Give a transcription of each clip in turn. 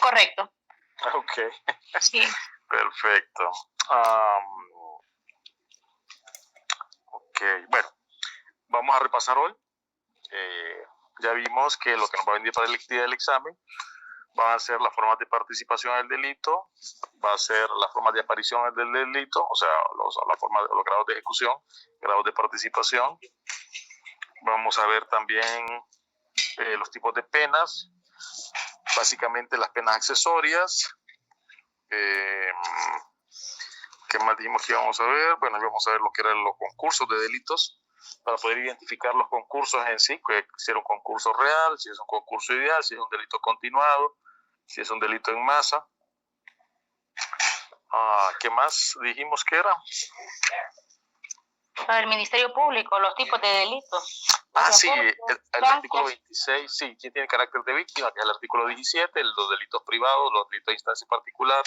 correcto. Ok. Sí. Perfecto. Ok, bueno, vamos a repasar hoy. Ya vimos que lo que nos va a venir para la actividad del examen va a ser las formas de participación en el delito, va a ser las formas de aparición del delito, o sea, los grados de ejecución, grados de participación. Vamos a ver también los tipos de penas, básicamente las penas accesorias. ¿Qué más dijimos que íbamos a ver? Bueno, vamos a ver lo que eran los concursos de delitos para poder identificar los concursos en sí, si era un concurso real, si es un concurso ideal, si es un delito continuado, si es un delito en masa. ¿Qué más dijimos que era? Para el Ministerio Público, los tipos de delitos. Sí, el artículo 26, sí, tiene carácter de víctima, que es el artículo 17, los delitos privados, los delitos de instancia particular.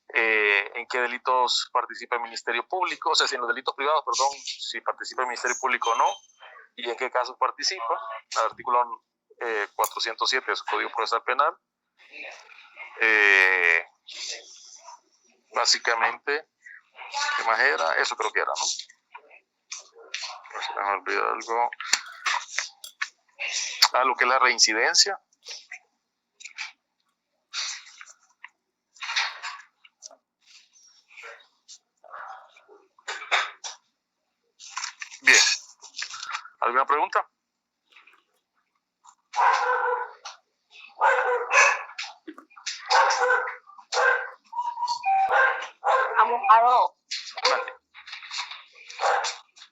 En qué delitos participa el Ministerio Público, o sea, si en los delitos privados, perdón, si participa el Ministerio Público o no, y en qué casos participa, el artículo 407 de su Código Procesal Penal. Básicamente, ¿qué más era? Eso creo que era, ¿no? Se me olvidó algo. Lo que es la reincidencia. Bien. ¿Alguna pregunta? Abogado,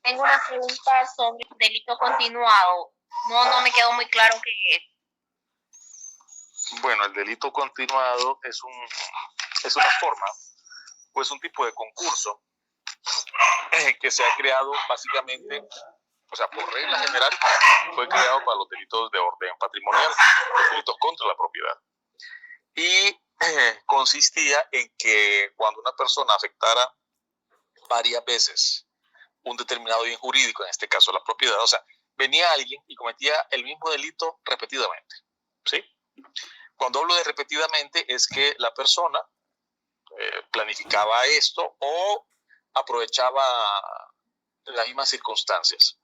tengo una pregunta sobre el delito continuado. No me quedó muy claro qué es. Bueno, el delito continuado es una forma, o es un tipo de concurso que se ha creado básicamente, o sea, por regla general, fue creado para los delitos de orden patrimonial, los delitos contra la propiedad. Y consistía en que cuando una persona afectara varias veces un determinado bien jurídico, en este caso la propiedad, o sea, venía alguien y cometía el mismo delito repetidamente, ¿sí? Cuando hablo de repetidamente es que la persona planificaba esto o aprovechaba las mismas circunstancias.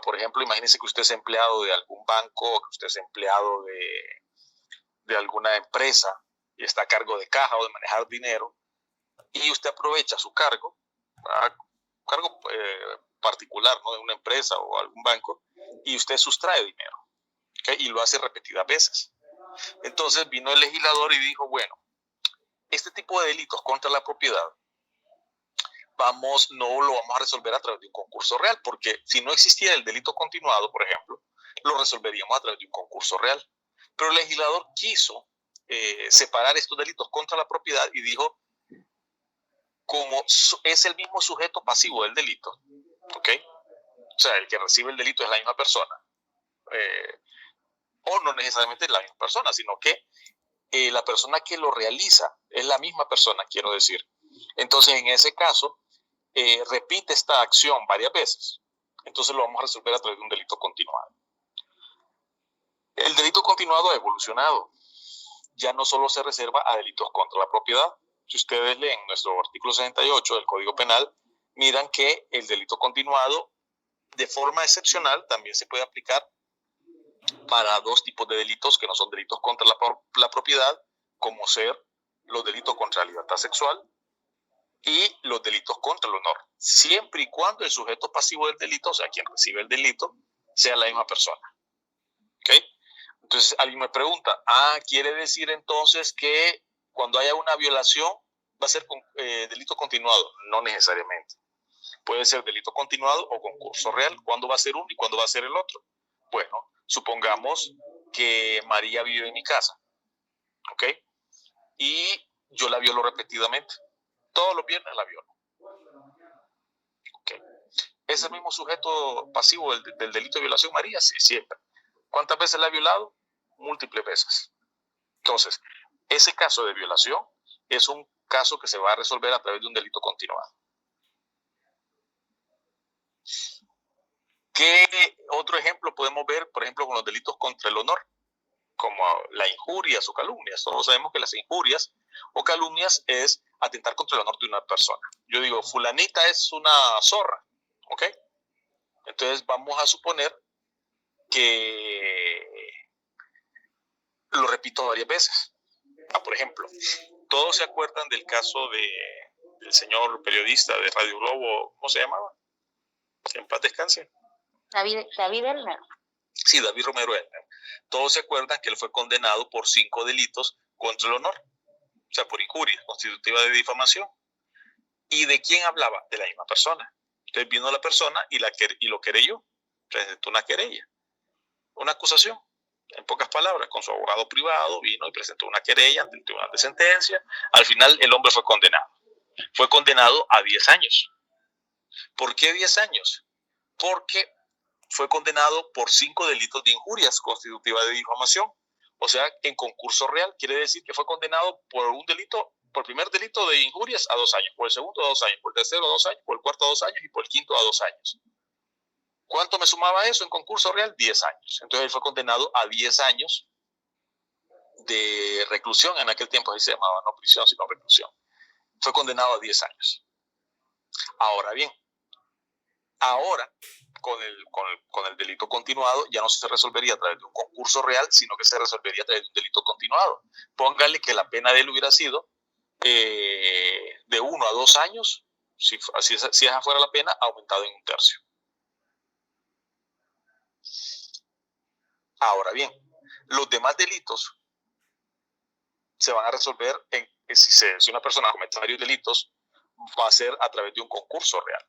Por ejemplo, imagínense que usted es empleado de algún banco, que usted es empleado de alguna empresa y está a cargo de caja o de manejar dinero, y usted aprovecha su cargo particular, ¿no?, de una empresa o algún banco, y usted sustrae dinero, ¿okay? Y lo hace repetidas veces. Entonces vino el legislador y dijo, bueno, este tipo de delitos contra la propiedad no lo vamos a resolver a través de un concurso real, porque si no existiera el delito continuado, por ejemplo, lo resolveríamos a través de un concurso real. Pero el legislador quiso separar estos delitos contra la propiedad y dijo, como es el mismo sujeto pasivo del delito, ¿ok? O sea, el que recibe el delito es la misma persona, o no necesariamente es la misma persona, sino que la persona que lo realiza es la misma persona, quiero decir. Entonces, en ese caso, repite esta acción varias veces. Entonces lo vamos a resolver a través de un delito continuado. El delito continuado ha evolucionado. Ya no solo se reserva a delitos contra la propiedad. Si ustedes leen nuestro artículo 68 del Código Penal, miran que el delito continuado, de forma excepcional, también se puede aplicar para dos tipos de delitos que no son delitos contra la propiedad, como ser los delitos contra la libertad sexual y los delitos contra el honor, siempre y cuando el sujeto pasivo del delito, o sea, quien recibe el delito, sea la misma persona. ¿Ok? Entonces alguien me pregunta, ¿quiere decir entonces que cuando haya una violación va a ser delito continuado? No necesariamente. Puede ser delito continuado o concurso real. ¿Cuándo va a ser uno y cuándo va a ser el otro? Bueno, supongamos que María vive en mi casa, ¿ok? Y yo la violo repetidamente. Todos los viernes la violo. ¿Okay? ¿Es el mismo sujeto pasivo del delito de violación, María? Sí, siempre. ¿Cuántas veces la ha violado? Múltiples veces. Entonces, ese caso de violación es un caso que se va a resolver a través de un delito continuado. ¿Qué otro ejemplo podemos ver, por ejemplo, con los delitos contra el honor? como las injurias o calumnias. Todos sabemos que las injurias o calumnias es atentar contra el honor de una persona. Yo digo, fulanita es una zorra, ¿ok? Entonces vamos a suponer que lo repito varias veces. Por ejemplo, todos se acuerdan del caso del señor periodista de Radio Globo, ¿cómo se llamaba? En paz descanse. David Elmer. Sí, David Romero Elmer. Todos se acuerdan que él fue condenado por 5 delitos contra el honor, o sea, por injuria constitutiva de difamación. ¿Y de quién hablaba? De la misma persona. Entonces vino la persona y lo querelló, presentó una querella, una acusación. En pocas palabras, con su abogado privado vino y presentó una querella ante el tribunal de sentencia. Al final el hombre fue condenado. Fue condenado a 10 años. ¿Por qué 10 años? Porque fue condenado por 5 delitos de injurias constitutivas de difamación. O sea, en concurso real, quiere decir que fue condenado por un delito, por el primer delito de injurias a 2 años, por el segundo a 2 años, por el tercero a 2 años, por el cuarto a 2 años y por el quinto a 2 años. ¿Cuánto me sumaba eso en concurso real? 10 años. Entonces él fue condenado a 10 años de reclusión. En aquel tiempo así se llamaba, no prisión, sino reclusión. Fue condenado a 10 años. Ahora bien, ahora con el delito continuado ya no se resolvería a través de un concurso real, sino que se resolvería a través de un delito continuado. Póngale que la pena de él hubiera sido de 1 a 2 años, si esa fuera la pena, aumentado en 1/3. Ahora bien, los demás delitos se van a resolver si una persona comete varios delitos, va a ser a través de un concurso real.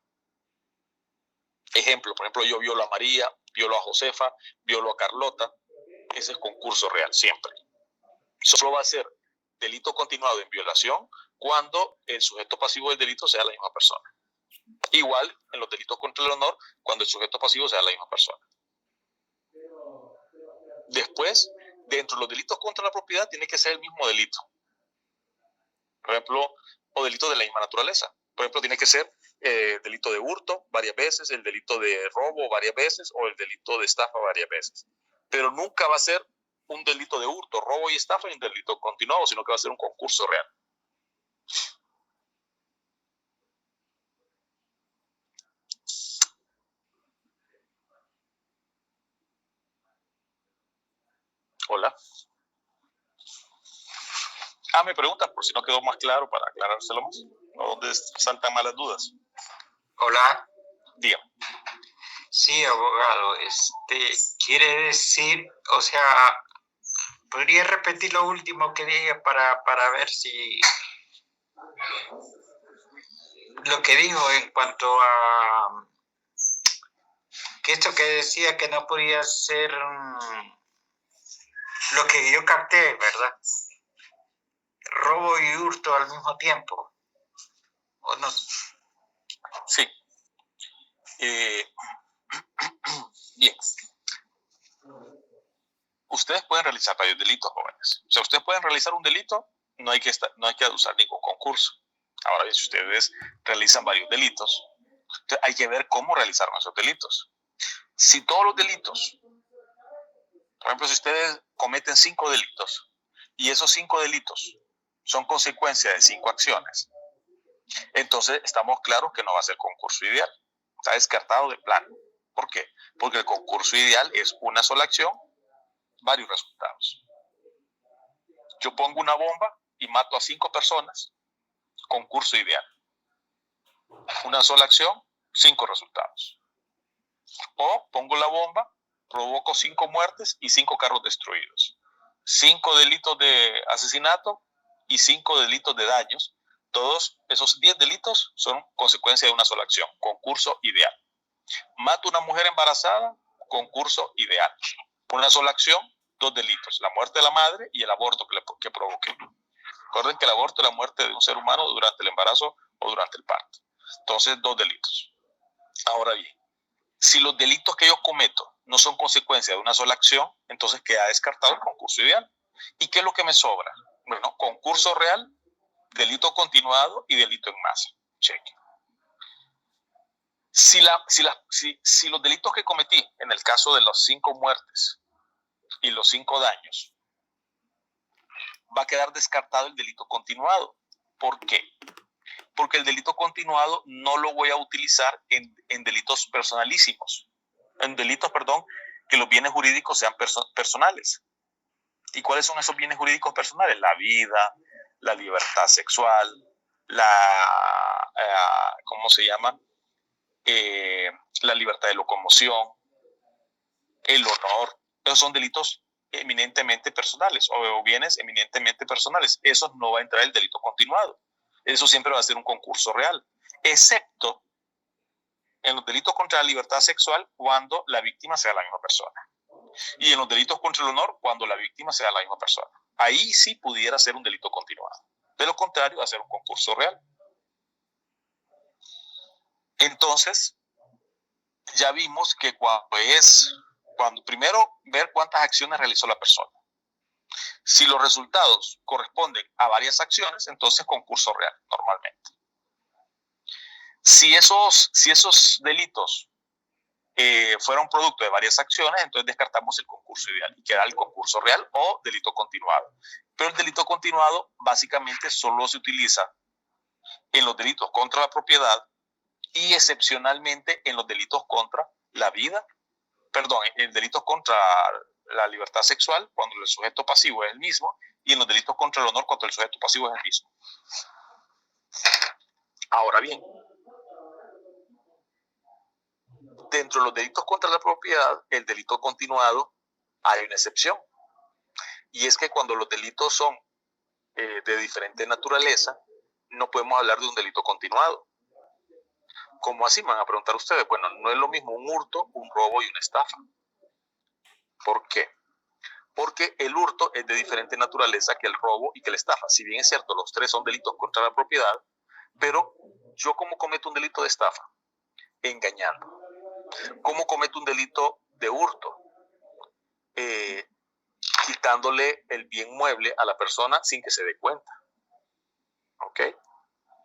Ejemplo, por ejemplo, yo violo a María, violo a Josefa, violo a Carlota. Ese es concurso real, siempre. Solo va a ser delito continuado en violación cuando el sujeto pasivo del delito sea la misma persona. Igual en los delitos contra el honor, cuando el sujeto pasivo sea la misma persona. Después, dentro de los delitos contra la propiedad, tiene que ser el mismo delito. Por ejemplo, o delitos de la misma naturaleza. Por ejemplo, tiene que ser delito de hurto varias veces, el delito de robo varias veces o el delito de estafa varias veces. Pero nunca va a ser un delito de hurto, robo y estafa y un delito continuado, sino que va a ser un concurso real. Hola. Me preguntas por si no quedó más claro para aclarárselo más. ¿O dónde saltan malas dudas? Hola. Dígame. Sí, abogado, quiere decir, o sea, ¿podría repetir lo último que dije para ver si lo que dijo en cuanto a que esto que decía que no podía ser lo que yo capté, ¿verdad? Robo y hurto al mismo tiempo, ¿o no? Sí. Bien. Ustedes pueden realizar varios delitos, jóvenes. O sea, ustedes pueden realizar un delito, no hay que usar ningún concurso. Ahora bien, si ustedes realizan varios delitos, hay que ver cómo realizaron esos delitos. Si todos los delitos, por ejemplo, si ustedes cometen 5 delitos y esos 5 delitos son consecuencia de 5 acciones, entonces estamos claros que no va a ser concurso ideal. Está descartado de plano. ¿Por qué? Porque el concurso ideal es una sola acción, varios resultados. Yo pongo una bomba y mato a 5 personas, concurso ideal. Una sola acción, 5 resultados. O pongo la bomba, provoco 5 muertes y 5 carros destruidos. 5 delitos de asesinato y 5 delitos de daños. Todos esos 10 delitos son consecuencia de una sola acción, concurso ideal. Mato a una mujer embarazada, concurso ideal. Una sola acción, 2 delitos, la muerte de la madre y el aborto que provoqué. Recuerden que el aborto es la muerte de un ser humano durante el embarazo o durante el parto. Entonces, 2 delitos. Ahora bien, si los delitos que yo cometo no son consecuencia de una sola acción, entonces queda descartado el concurso ideal. ¿Y qué es lo que me sobra? Bueno, concurso real, delito continuado y delito en masa. Cheque. Si los delitos que cometí, en el caso de las 5 muertes y los 5 daños, quedar descartado el delito continuado. ¿Por qué? Porque el delito continuado no lo voy a utilizar en delitos personalísimos, en delitos, perdón, que los bienes jurídicos sean personales. ¿Y cuáles son esos bienes jurídicos personales? La vida, la libertad sexual, ¿cómo se llama? La libertad de locomoción, el honor. Esos son delitos eminentemente personales o bienes eminentemente personales. Eso no va a entrar el delito continuado. Eso siempre va a ser un concurso real, excepto en los delitos contra la libertad sexual cuando la víctima sea la misma persona. Y en los delitos contra el honor cuando la víctima sea la misma persona. Ahí sí pudiera ser un delito continuado. De lo contrario, va a ser un concurso real. Entonces, ya vimos que cuando primero ver cuántas acciones realizó la persona. Si los resultados corresponden a varias acciones, entonces concurso real, normalmente. Si esos delitos fueron producto de varias acciones, entonces descartamos el concurso ideal y queda el concurso real o delito continuado. Pero el delito continuado básicamente solo se utiliza en los delitos contra la propiedad y excepcionalmente en los delitos contra la vida, en delitos contra la libertad sexual, cuando el sujeto pasivo es el mismo, y en los delitos contra el honor, cuando el sujeto pasivo es el mismo. Ahora bien, dentro de los delitos contra la propiedad, el delito continuado, hay una excepción. Y es que cuando los delitos son de diferente naturaleza, no podemos hablar de un delito continuado. ¿Cómo así? Me van a preguntar ustedes. Bueno, no es lo mismo un hurto, un robo y una estafa. ¿Por qué? Porque el hurto es de diferente naturaleza que el robo y que la estafa. Si bien es cierto, los tres son delitos contra la propiedad, pero yo ¿cómo cometo un delito de estafa? Engañando. ¿Cómo cometo un delito de hurto? Quitándole el bien mueble a la persona sin que se dé cuenta. ¿Ok?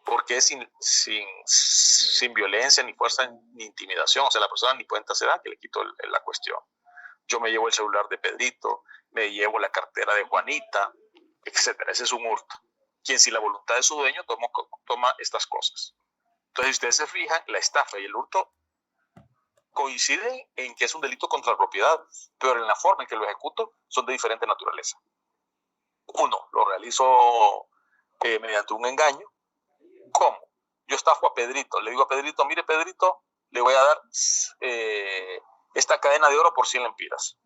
Porque es sin violencia, ni fuerza, ni intimidación. O sea, la persona ni cuenta se da que le quito la cuestión. Yo me llevo el celular de Pedrito, me llevo la cartera de Juanita, etcétera. Ese es un hurto. Quien sin la voluntad de su dueño toma estas cosas. Entonces, si ustedes se fijan, la estafa y el hurto coinciden en que es un delito contra la propiedad, pero en la forma en que lo ejecuto son de diferente naturaleza. Uno, lo realizo mediante un engaño. ¿Cómo? Yo estafo a Pedrito, le digo a Pedrito, mire Pedrito, le voy a dar esta cadena de oro por 100 lempiras.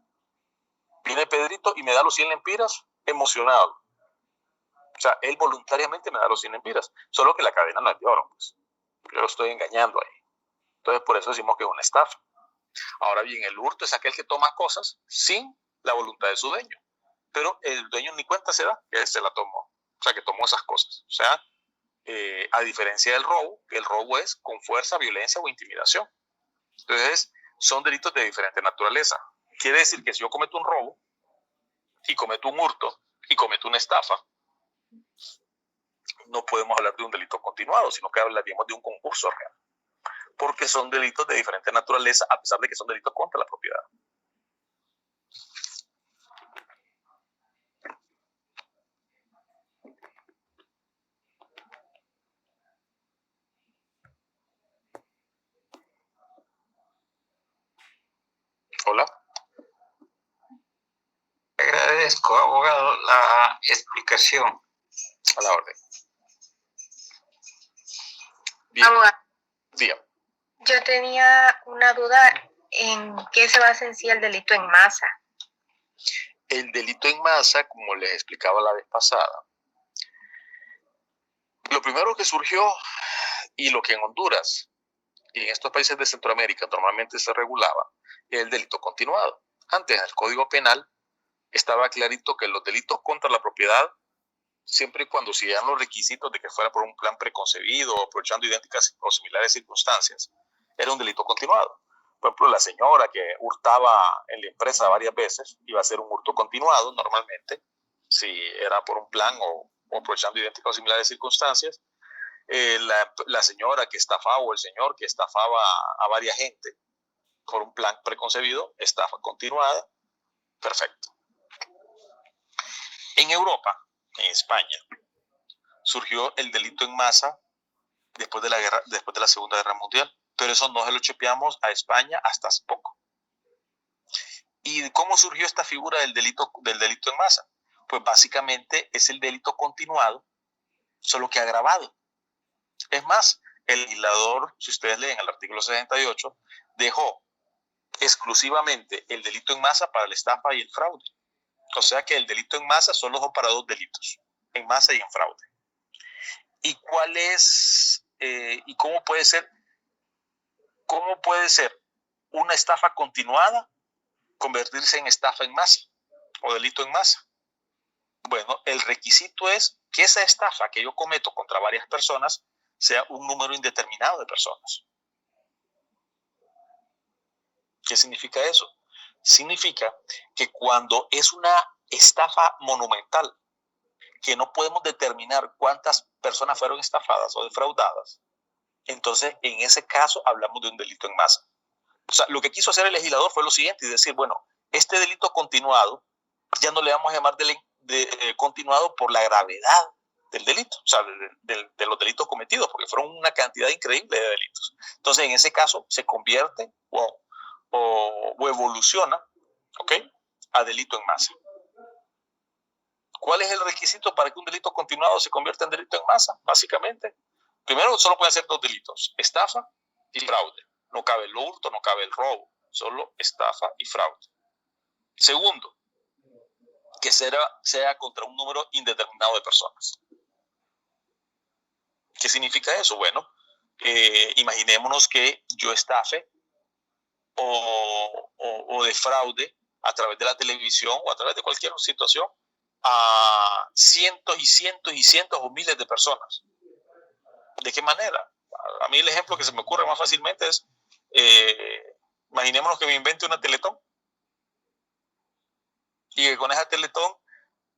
Viene Pedrito y me da los 100 lempiras emocionado. O sea, él voluntariamente me da los 100 lempiras, solo que la cadena no es de oro, pues. Yo lo estoy engañando ahí. Entonces, por eso decimos que es una estafa. Ahora bien, el hurto es aquel que toma cosas sin la voluntad de su dueño. Pero el dueño ni cuenta se da que se la tomó. O sea, que tomó esas cosas. O sea, a diferencia del robo, que el robo es con fuerza, violencia o intimidación. Entonces, son delitos de diferente naturaleza. Quiere decir que si yo cometo un robo, y cometo un hurto, y cometo una estafa, no podemos hablar de un delito continuado, sino que hablaríamos de un concurso real. Porque son delitos de diferente naturaleza, a pesar de que son delitos contra la propiedad. Hola. Agradezco, abogado, la explicación. A la orden. Bien. Abogado, Dígame. yo tenía una duda en qué se basa en sí el delito en masa. El delito en masa, como les explicaba la vez pasada, lo primero que surgió y lo que en Honduras y en estos países de Centroamérica normalmente se regulaba es el delito continuado. Antes, en el Código Penal, estaba clarito que los delitos contra la propiedad, siempre y cuando se dieran los requisitos de que fuera por un plan preconcebido o aprovechando idénticas o similares circunstancias, era un delito continuado. Por ejemplo, la señora que hurtaba en la empresa varias veces iba a ser un hurto continuado normalmente, si era por un plan o aprovechando idénticas o similares circunstancias. La señora que estafaba o el señor que estafaba a varias gente por un plan preconcebido, estafa continuada, perfecto. En Europa, en España. Surgió el delito en masa después de la Segunda Guerra Mundial, pero eso no se lo chepeamos a España hasta hace poco. ¿Y cómo surgió esta figura del delito en masa? Pues básicamente es el delito continuado, solo que agravado. Es más, el legislador, si ustedes leen el artículo 68, dejó exclusivamente el delito en masa para la estafa y el fraude. O sea que el delito en masa solo son para dos delitos, en masa y en fraude. ¿Y cuál es, y cómo puede ser una estafa continuada convertirse en estafa en masa o delito en masa? Bueno, el requisito es que esa estafa que yo cometo contra varias personas sea un número indeterminado de personas. ¿Qué significa eso? Significa que cuando es una estafa monumental, que no podemos determinar cuántas personas fueron estafadas o defraudadas, entonces en ese caso hablamos de un delito en masa. O sea, lo que quiso hacer el legislador fue lo siguiente, y decir, bueno, este delito continuado ya no le vamos a llamar continuado por la gravedad del delito, o sea, de los delitos cometidos, porque fueron una cantidad increíble de delitos. Entonces, en ese caso, se convierte o evoluciona, ¿ok?, a delito en masa. ¿Cuál es el requisito para que un delito continuado se convierta en delito en masa? Básicamente, primero, solo pueden ser dos delitos, estafa y fraude. No cabe el hurto, no cabe el robo, solo estafa y fraude. Segundo, que sea contra un número indeterminado de personas. ¿Qué significa eso? Bueno, imaginémonos que yo estafe o defraude a través de la televisión o a través de cualquier situación a cientos y cientos y cientos o miles de personas. ¿De qué manera? A mí el ejemplo que se me ocurre más fácilmente es, imaginémonos que me invente una Teletón y que con esa Teletón,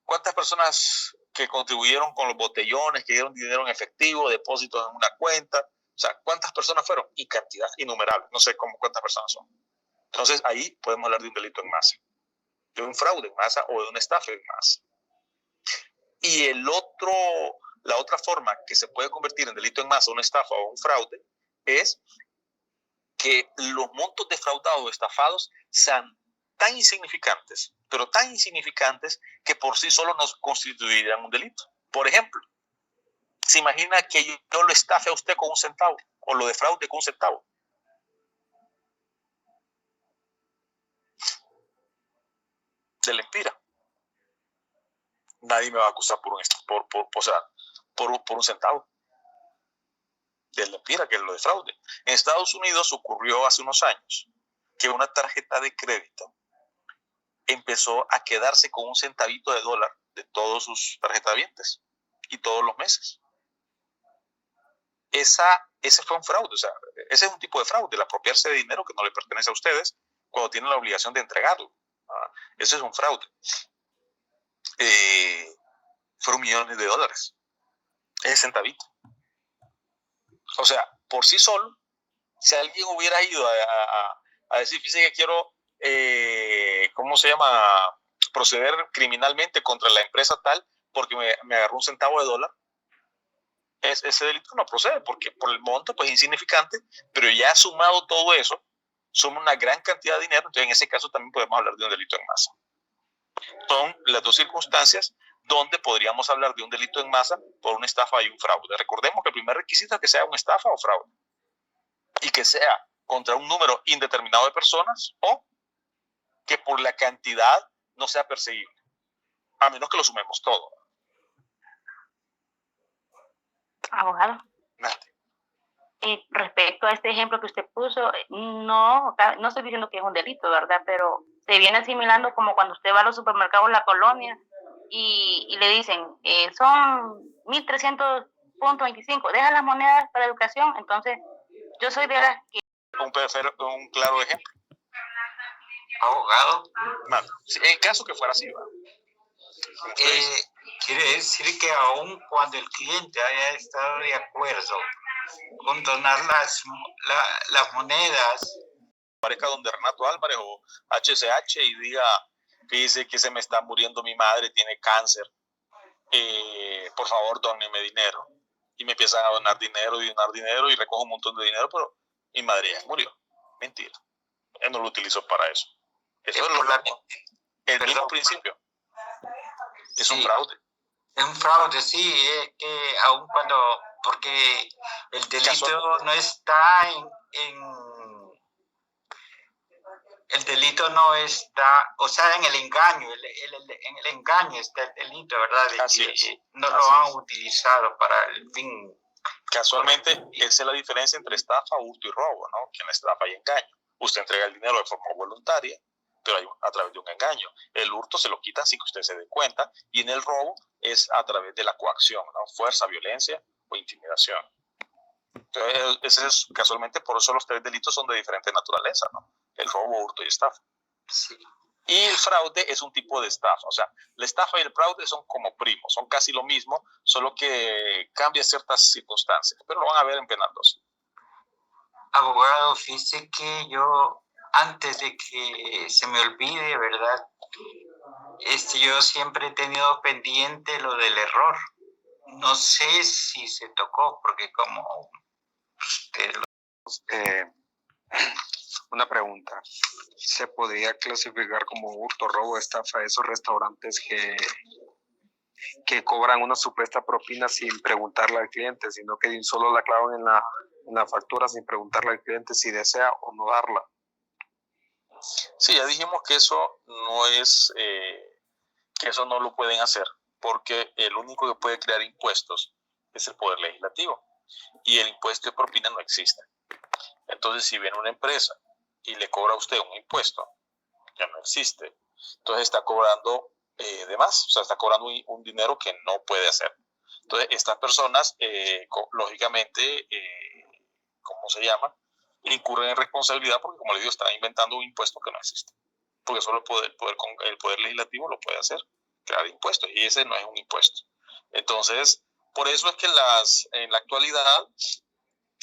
¿cuántas personas que contribuyeron con los botellones, que dieron dinero en efectivo, depósitos en una cuenta? O sea, ¿cuántas personas fueron? Y cantidad innumerable. No sé cuántas personas son. Entonces, ahí podemos hablar de un delito en masa, de un fraude en masa o de una estafa en masa. Y la otra forma que se puede convertir en delito en masa, una estafa o un fraude, es que los montos defraudados o estafados sean tan insignificantes, pero tan insignificantes que por sí solo nos constituirían un delito. Por ejemplo, se imagina que yo lo estafe a usted con un centavo o lo defraude con un centavo. Se le expira. Nadie me va a acusar por un centavo. De la mentira, que lo defraude. En Estados Unidos ocurrió hace unos años que una tarjeta de crédito empezó a quedarse con un centavito de dólar de todos sus tarjetavientes y todos los meses. Ese fue un fraude, o sea, ese es un tipo de fraude, el apropiarse de dinero que no le pertenece a ustedes cuando tienen la obligación de entregarlo. Ese es un fraude. Fueron millones de dólares. Ese centavito. O sea, por sí solo, si alguien hubiera ido a decir, fíjese que quiero, proceder criminalmente contra la empresa tal porque me agarró un centavo de dólar, ese delito no procede porque por el monto pues insignificante, pero ya sumado todo eso, suma una gran cantidad de dinero, entonces en ese caso también podemos hablar de un delito en masa. Son las dos circunstancias donde podríamos hablar de un delito en masa por una estafa y un fraude. Recordemos que el primer requisito es que sea una estafa o fraude y que sea contra un número indeterminado de personas o que por la cantidad no sea perseguible, a menos que lo sumemos todo. Abogado. Respecto a este ejemplo que usted puso, no estoy diciendo que es un delito, ¿verdad? Pero se viene asimilando como cuando usted va a los supermercados en la colonia y le dicen, son 1.300.25, deja las monedas para educación. Entonces, yo soy de las que... Un claro ejemplo. Abogado. En caso que fuera así, ¿verdad? Quiere decir que aun cuando el cliente haya estado de acuerdo con donar las monedas, aparezca donde Renato Álvarez o HCH y diga, fíjese que se me está muriendo mi madre, tiene cáncer, por favor, dónenme dinero. Y me empiezan a donar dinero y recojo un montón de dinero, pero mi madre ya murió. Mentira. Él no lo utilizó para eso. Eso es el mismo principio. Es un fraude. Es un fraude, sí, es que aun cuando, porque el delito no está el delito no está, o sea, en el engaño, en el engaño está el delito, ¿verdad? Así es. No lo han utilizado para el fin. Casualmente, esa es la diferencia entre estafa, hurto y robo, ¿no? Que en la estafa hay engaño. Usted entrega el dinero de forma voluntaria, pero a través de un engaño. El hurto se lo quitan sin que usted se dé cuenta, y en el robo es a través de la coacción, ¿no? Fuerza, violencia o intimidación. Entonces, casualmente, por eso los 3 delitos son de diferente naturaleza, ¿no? El robo, hurto y estafa. Sí. Y el fraude es un tipo de estafa. O sea, la estafa y el fraude son como primos, son casi lo mismo, solo que cambia ciertas circunstancias, pero lo van a ver en penal 2. Abogado, fíjese que yo, antes de que se me olvide, ¿verdad? Yo siempre he tenido pendiente lo del error. No sé si se tocó, porque como usted lo... Una pregunta. ¿Se podría clasificar como hurto, robo, estafa esos restaurantes que cobran una supuesta propina sin preguntarle al cliente, sino que solo la clavan en la factura sin preguntarle al cliente si desea o no darla? Sí, ya dijimos que eso no es, que eso no lo pueden hacer, porque el único que puede crear impuestos es el Poder Legislativo, y el impuesto de propina no existe. Entonces, si viene una empresa y le cobra a usted un impuesto que no existe, entonces está cobrando de más, o sea, está cobrando un dinero que no puede hacer. Entonces, estas personas, lógicamente, ¿cómo se llama? Incurren en responsabilidad porque, como le digo, están inventando un impuesto que no existe. Porque solo el poder Legislativo lo puede hacer, crear impuestos, y ese no es un impuesto. Entonces, por eso es que en la actualidad,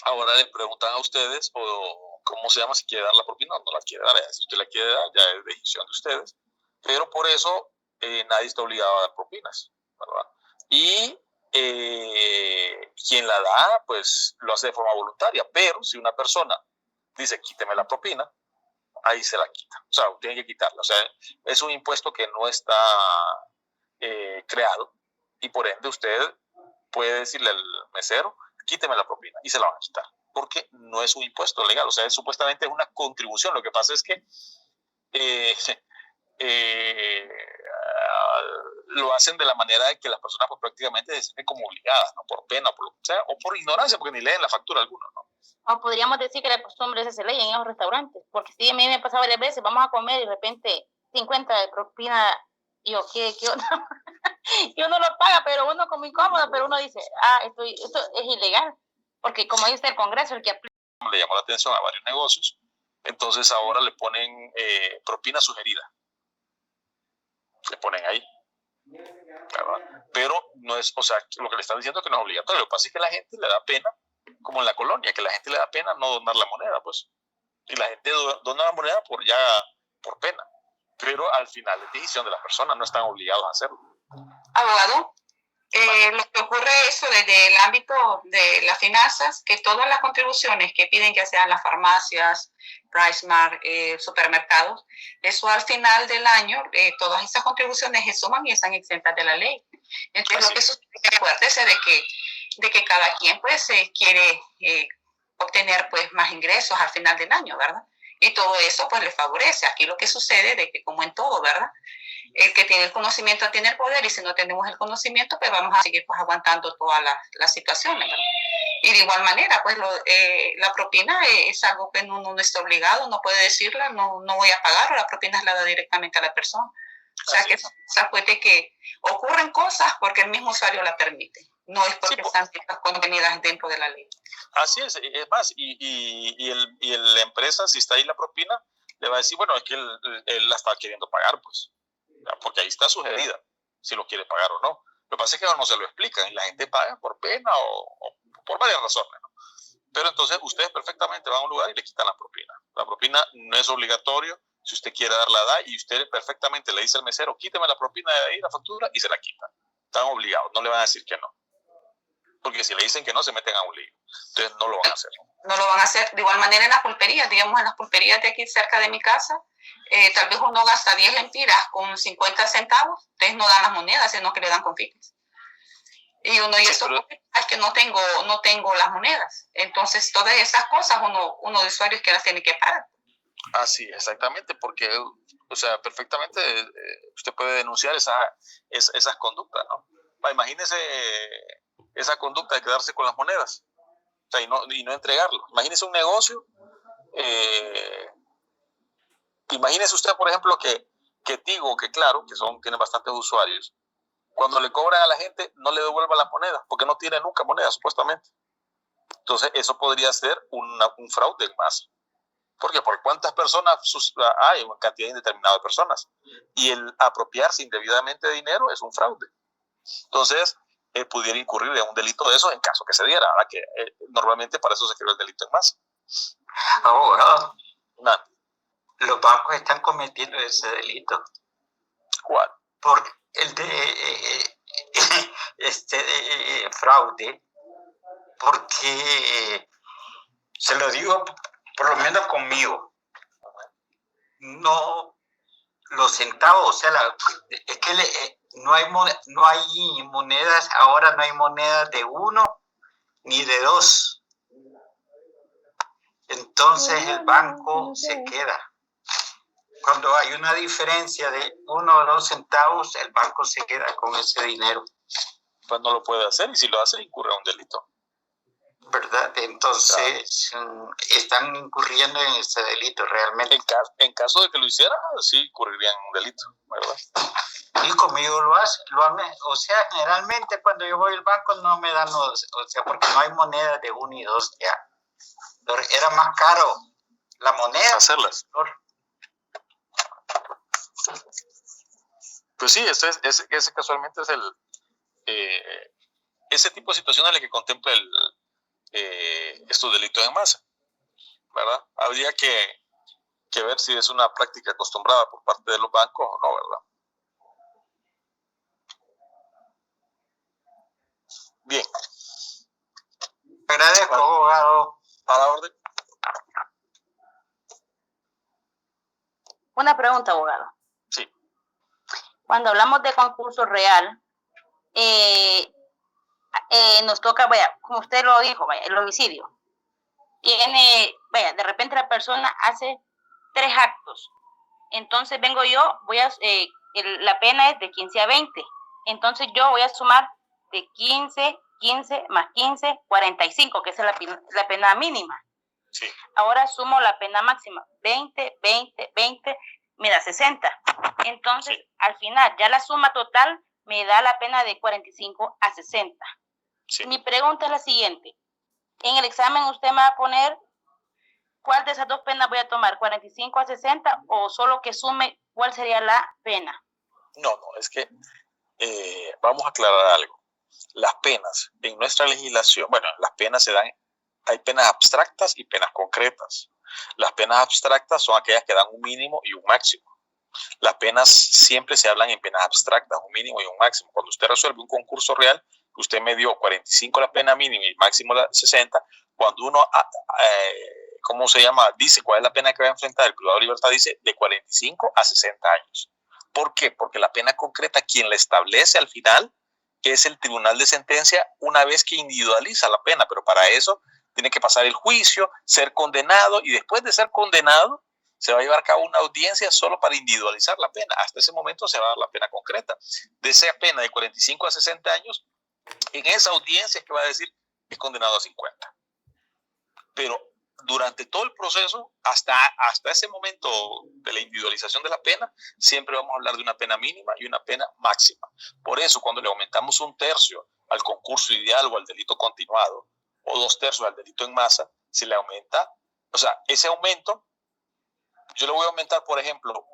ahora les preguntan a ustedes, o cómo se llama, si quiere dar la propina o no la quiere dar. Si usted la quiere dar, ya es decisión de ustedes. Pero por eso nadie está obligado a dar propinas, ¿verdad? Y quien la da, pues lo hace de forma voluntaria. Pero si una persona dice, quíteme la propina, ahí se la quita. O sea, tiene que quitarla. O sea, es un impuesto que no está creado, y por ende usted puede decirle al mesero, quíteme la propina, y se la van a quitar, porque no es un impuesto legal. O sea, supuestamente es una contribución. Lo que pasa es que lo hacen de la manera de que las personas pues, prácticamente se sienten como obligadas, ¿no? Por pena, por lo que sea, o por ignorancia, porque ni leen la factura alguna, ¿no? O podríamos decir que la costumbre esa se lee en esos restaurantes, porque sí, a mí me pasaba varias veces, vamos a comer y de repente 50 de propina, y yo, ¿qué onda? Y uno lo paga, pero uno como incómodo, pero uno dice, esto es ilegal, porque como dice el Congreso, el que aplica. Le llamó la atención a varios negocios, entonces ahora le ponen propina sugerida, le ponen ahí, ¿verdad? Pero no es, o sea, lo que le están diciendo es que no es obligatorio. Lo que pasa es que a la gente le da pena, como en la colonia, que a la gente le da pena no donar la moneda, pues, y la gente dona la moneda por pena, pero al final es decisión de las personas, no están obligados a hacerlo. Abogado, lo que ocurre es eso desde el ámbito de las finanzas, que todas las contribuciones que piden, ya sean las farmacias, PriceMart, supermercados, eso al final del año, todas esas contribuciones se suman y están exentas de la ley. Entonces, lo que sucede, acuérdese de que cada quien pues quiere obtener pues más ingresos al final del año, ¿verdad? Y todo eso pues le favorece. Aquí lo que sucede de que, como en todo, ¿verdad? El que tiene el conocimiento tiene el poder, y si no tenemos el conocimiento, pues vamos a seguir pues aguantando todas las situaciones, ¿verdad? Y de igual manera, pues la propina es algo que uno no está obligado, no puede decirla, no voy a pagar, o la propina es la da directamente a la persona. O sea, que puede que ocurren cosas porque el mismo usuario la permite, no es porque están contenidas dentro de la ley. Así es más, y la empresa, si está ahí la propina, le va a decir, bueno, es que él la está queriendo pagar, pues, porque ahí está sugerida, si lo quiere pagar o no. Lo que pasa es que no se lo explican, y la gente paga por pena o por varias razones, ¿no? Pero entonces ustedes perfectamente van a un lugar y le quitan la propina. La propina no es obligatorio. Si usted quiere darla, da, y usted perfectamente le dice al mesero, quíteme la propina de ahí, la factura, y se la quita. Están obligados, no le van a decir que no. Porque si le dicen que no, se meten a un lío. Entonces no lo van a hacer. No lo van a hacer. De igual manera en las pulperías, digamos, en las pulperías de aquí cerca de mi casa, tal vez uno gasta 10 lempiras con 50 centavos, ustedes no dan las monedas, sino que le dan confites. Y uno, y Sí, eso pero- es que no tengo las monedas. Entonces, todas esas cosas uno de usuarios que las tiene que pagar. Así, exactamente, porque, o sea, perfectamente usted puede denunciar esas conductas, ¿no? Imagínese esa conducta de quedarse con las monedas, o sea, y no entregarlo. Imagínese un negocio, imagínese usted, por ejemplo, que Tigo, que claro, tiene bastantes usuarios, cuando le cobran a la gente, no le devuelva las monedas, porque no tiene nunca monedas, supuestamente. Entonces, eso podría ser un fraude en masa. Porque por cuántas personas hay, una cantidad indeterminada de personas. Y el apropiarse indebidamente de dinero es un fraude. Entonces, pudiera incurrir en un delito de eso en caso que se diera. Ahora que normalmente para eso se creó el delito en masa. Abogado, Nada. los bancos están cometiendo ese delito. ¿Cuál? Por el de fraude, porque se lo digo por lo menos conmigo, no los centavos, o sea, es que no hay monedas, ahora no hay monedas de 1 ni de 2, entonces el banco se queda. Cuando hay una diferencia de 1 o 2 centavos, el banco se queda con ese dinero. Pues no lo puede hacer, y si lo hace, incurre en un delito. ¿Verdad? Entonces, están incurriendo en ese delito realmente. En caso de que lo hiciera, sí incurrirían en un delito, ¿verdad? Y conmigo o sea, generalmente cuando yo voy al banco no me dan, o sea, porque no hay monedas de 1 y 2 ya. Pero era más caro la moneda. Hacerlas. Pues sí, ese casualmente es ese tipo de situaciones en las que contempla estos delitos en masa, ¿verdad? Habría que ver si es una práctica acostumbrada por parte de los bancos o no, ¿verdad? Bien. Agradezco, abogado. A la orden. Una pregunta, abogado. Sí. Cuando hablamos de concurso real, nos toca, vaya, como usted lo dijo, vaya, el homicidio. De repente la persona hace 3 actos. Entonces vengo yo, la pena es de 15 a 20. Entonces yo voy a sumar de 15 más 15, 45, que es la pena mínima. Sí. Ahora sumo la pena máxima, 20, me da 60. Entonces, sí. Al final, ya la suma total me da la pena de 45 a 60. Sí. Mi pregunta es la siguiente. En el examen usted me va a poner cuál de esas dos penas voy a tomar, 45 a 60, o solo que sume cuál sería la pena. No, es que vamos a aclarar algo. Las penas en nuestra legislación, bueno, las penas hay penas abstractas y penas concretas. Las penas abstractas son aquellas que dan un mínimo y un máximo. Las penas siempre se hablan en penas abstractas, un mínimo y un máximo. Cuando usted resuelve un concurso real, usted me dio 45 la pena mínima y máximo la 60, cuando uno, dice cuál es la pena que va a enfrentar, el privado de libertad dice de 45 a 60 años. ¿Por qué? Porque la pena concreta, quien la establece al final, es el tribunal de sentencia una vez que individualiza la pena, pero para eso tiene que pasar el juicio, ser condenado, y después de ser condenado se va a llevar a cabo una audiencia solo para individualizar la pena. Hasta ese momento se va a dar la pena concreta. De esa pena de 45 a 60 años, en esa audiencia es que va a decir es condenado a 50. Pero durante todo el proceso, hasta ese momento de la individualización de la pena, siempre vamos a hablar de una pena mínima y una pena máxima. Por eso, cuando le aumentamos 1/3 al concurso ideal o al delito continuado, o 2/3 al delito en masa, se le aumenta, o sea, ese aumento, yo le voy a aumentar, por ejemplo,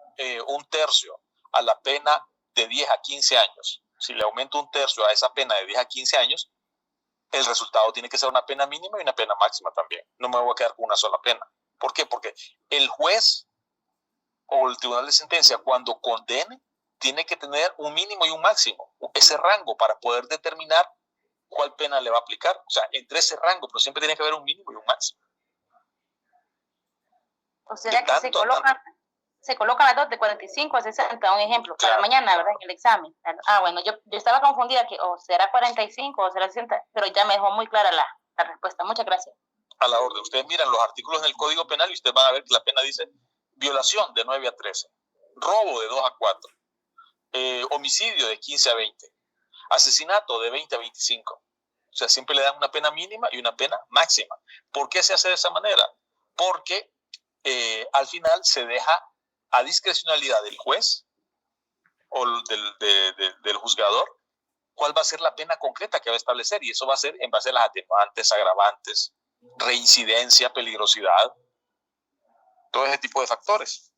1/3 a la pena de 10 a 15 años. Si le aumento 1/3 a esa pena de 10 a 15 años, el resultado tiene que ser una pena mínima y una pena máxima también. No me voy a quedar con una sola pena. ¿Por qué? Porque el juez o el tribunal de sentencia, cuando condene, tiene que tener un mínimo y un máximo, ese rango para poder determinar cuál pena le va a aplicar. O sea, entre ese rango, pero siempre tiene que haber un mínimo y un máximo. O sea que se colocan las dos de 45 a 60, un ejemplo, Claro. para mañana, ¿verdad? En el examen. Ah, bueno, yo estaba confundida que o será 45 o será 60, pero ya me dejó muy clara la respuesta. Muchas gracias. A la orden. Ustedes miran los artículos en el Código Penal y ustedes van a ver que la pena dice violación de 9 a 13, robo de 2 a 4, homicidio de 15 a 20, asesinato de 20 a 25. O sea, siempre le dan una pena mínima y una pena máxima. ¿Por qué se hace de esa manera? Porque al final se deja a discrecionalidad del juez o del juzgador cuál va a ser la pena concreta que va a establecer, y eso va a ser en base a las atenuantes, agravantes, reincidencia, peligrosidad, todo ese tipo de factores.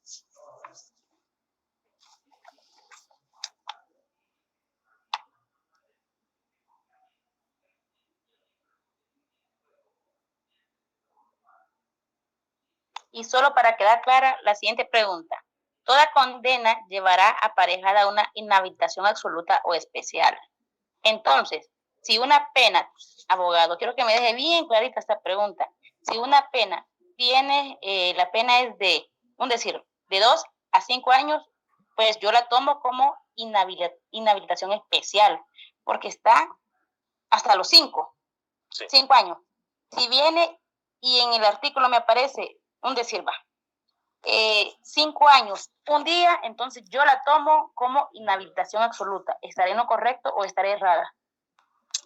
Y solo para quedar clara, la siguiente pregunta. ¿Toda condena llevará aparejada una inhabilitación absoluta o especial? Entonces, si una pena, abogado, quiero que me deje bien clarita esta pregunta. Si una pena tiene, la pena es de, de 2 a 5 años, pues yo la tomo como inhabilitación especial, porque está hasta los 5 años. Si viene y en el artículo me aparece un 5 años, un día, entonces yo la tomo como inhabilitación absoluta. ¿Estaré en lo correcto o estaré errada?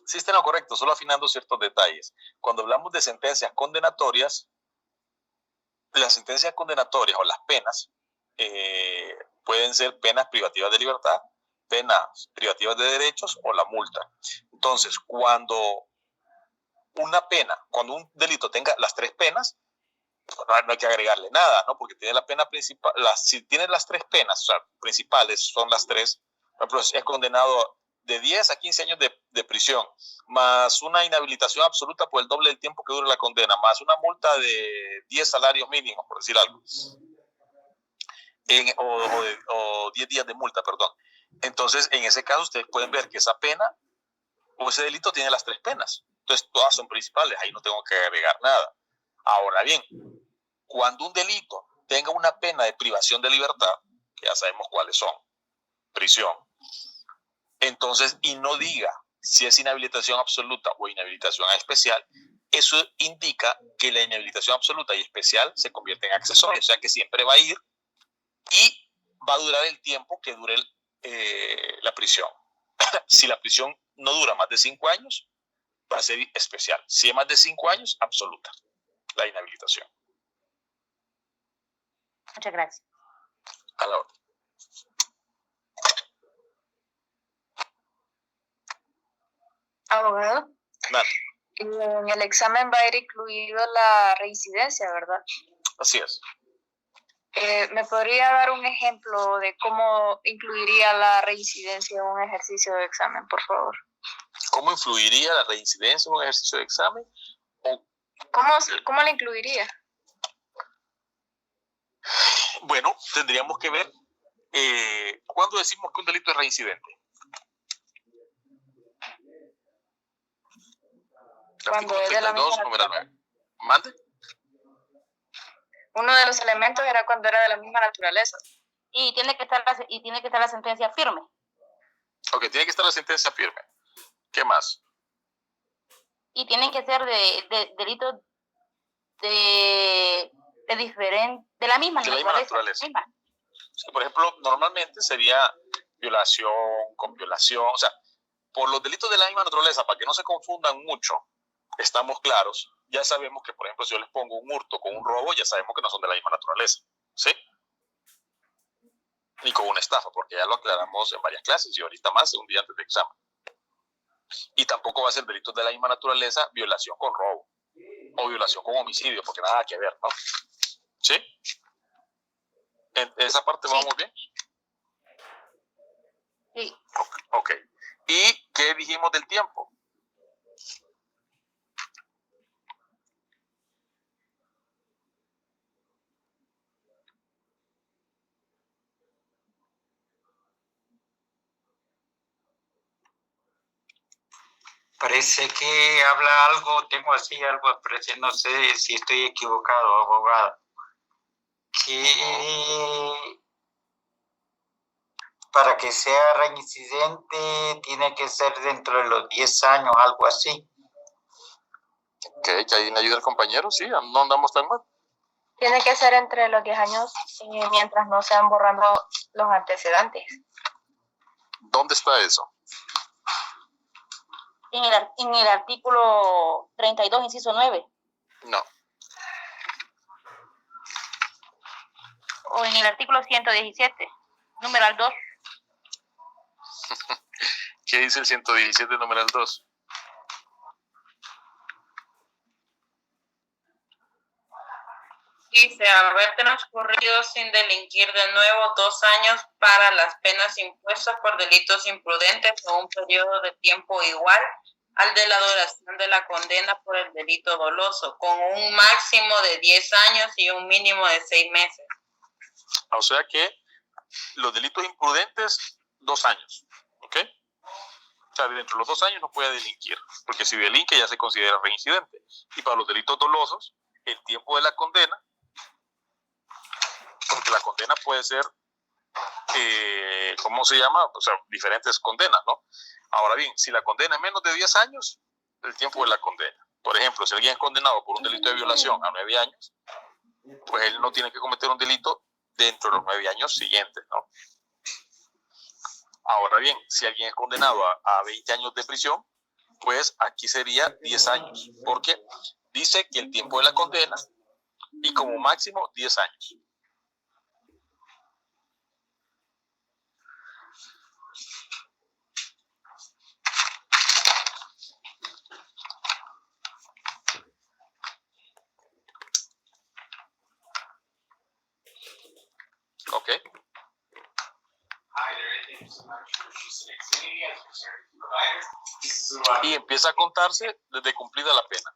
Sí, está en lo correcto, solo afinando ciertos detalles. Cuando hablamos de sentencias condenatorias, las sentencias condenatorias o las penas pueden ser penas privativas de libertad, penas privativas de derechos o la multa. Entonces, cuando un delito tenga las tres penas, no hay que agregarle nada, ¿no? Porque tiene la pena principal, si tiene las tres penas, o sea, principales son las tres, por ejemplo, es condenado de 10 a 15 años de prisión, más una inhabilitación absoluta por el doble del tiempo que dure la condena, más una multa de 10 salarios mínimos, por decir algo, o 10 días de multa, perdón. Entonces, en ese caso, ustedes pueden ver que esa pena o ese delito tiene las tres penas. Entonces, todas son principales, ahí no tengo que agregar nada. Ahora bien, cuando un delito tenga una pena de privación de libertad, que ya sabemos cuáles son, prisión, entonces, y no diga si es inhabilitación absoluta o inhabilitación especial, eso indica que la inhabilitación absoluta y especial se convierte en accesoria, o sea que siempre va a ir y va a durar el tiempo que dure la prisión. Si la prisión no dura más de 5 años, va a ser especial. Si es más de 5 años, absoluta la inhabilitación. Muchas gracias. A la orden. Abogado, en el examen va a ir incluido la reincidencia, ¿verdad? Así es. ¿Me podría dar un ejemplo de cómo incluiría la reincidencia en un ejercicio de examen, por favor? ¿Cómo influiría la reincidencia en un ejercicio de examen? ¿Cómo la incluiría? Bueno, tendríamos que ver cuándo decimos que un delito es reincidente. Cuando es de la misma naturaleza. ¿Mande? Uno de los elementos era cuando era de la misma naturaleza. Y tiene que estar la sentencia firme. Ok, tiene que estar la sentencia firme. ¿Qué más? Y tienen que ser de delitos de la misma naturaleza. Sí, por ejemplo, normalmente sería violación con violación, o sea, por los delitos de la misma naturaleza, para que no se confundan mucho, estamos claros, ya sabemos que, por ejemplo, si yo les pongo un hurto con un robo, ya sabemos que no son de la misma naturaleza, ¿sí? Ni con una estafa, porque ya lo aclaramos en varias clases y ahorita más, un día antes de examen. Y tampoco va a ser delitos de la misma naturaleza violación con robo o violación con homicidio, porque nada que ver, ¿no? ¿Sí? ¿En esa parte vamos bien? Sí. Ok. ¿Y qué dijimos del tiempo? Parece que habla algo, tengo así algo, parece, no sé si estoy equivocado, abogado, que para que sea reincidente tiene que ser dentro de los 10 años, algo así. Que ahí me ayuda el compañero, sí, no andamos tan mal. Tiene que ser entre los 10 años mientras no se han borrado los antecedentes. ¿Dónde está eso? En el artículo 32, inciso 9. No. O en el artículo 117, numeral 2. ¿Qué dice el 117, numeral 2? Dice, haber transcurrido sin delinquir de nuevo 2 años para las penas impuestas por delitos imprudentes o un periodo de tiempo igual al de la duración de la condena por el delito doloso, con un máximo de 10 años y un mínimo de 6 meses. O sea que los delitos imprudentes, 2 años, ¿ok? O sea, dentro de los 2 años no puede delinquir, porque si delinque ya se considera reincidente. Y para los delitos dolosos, el tiempo de la condena, porque la condena puede ser, ¿cómo se llama? O sea, diferentes condenas, ¿no? Ahora bien, si la condena es menos de 10 años, el tiempo de la condena. Por ejemplo, si alguien es condenado por un delito de violación a 9 años, pues él no tiene que cometer un delito dentro de los 9 años siguientes, ¿no? Ahora bien, si alguien es condenado a 20 años de prisión, pues aquí sería 10 años, porque dice que el tiempo de la condena y como máximo 10 años. ¿Ok? Y empieza a contarse desde cumplida la pena.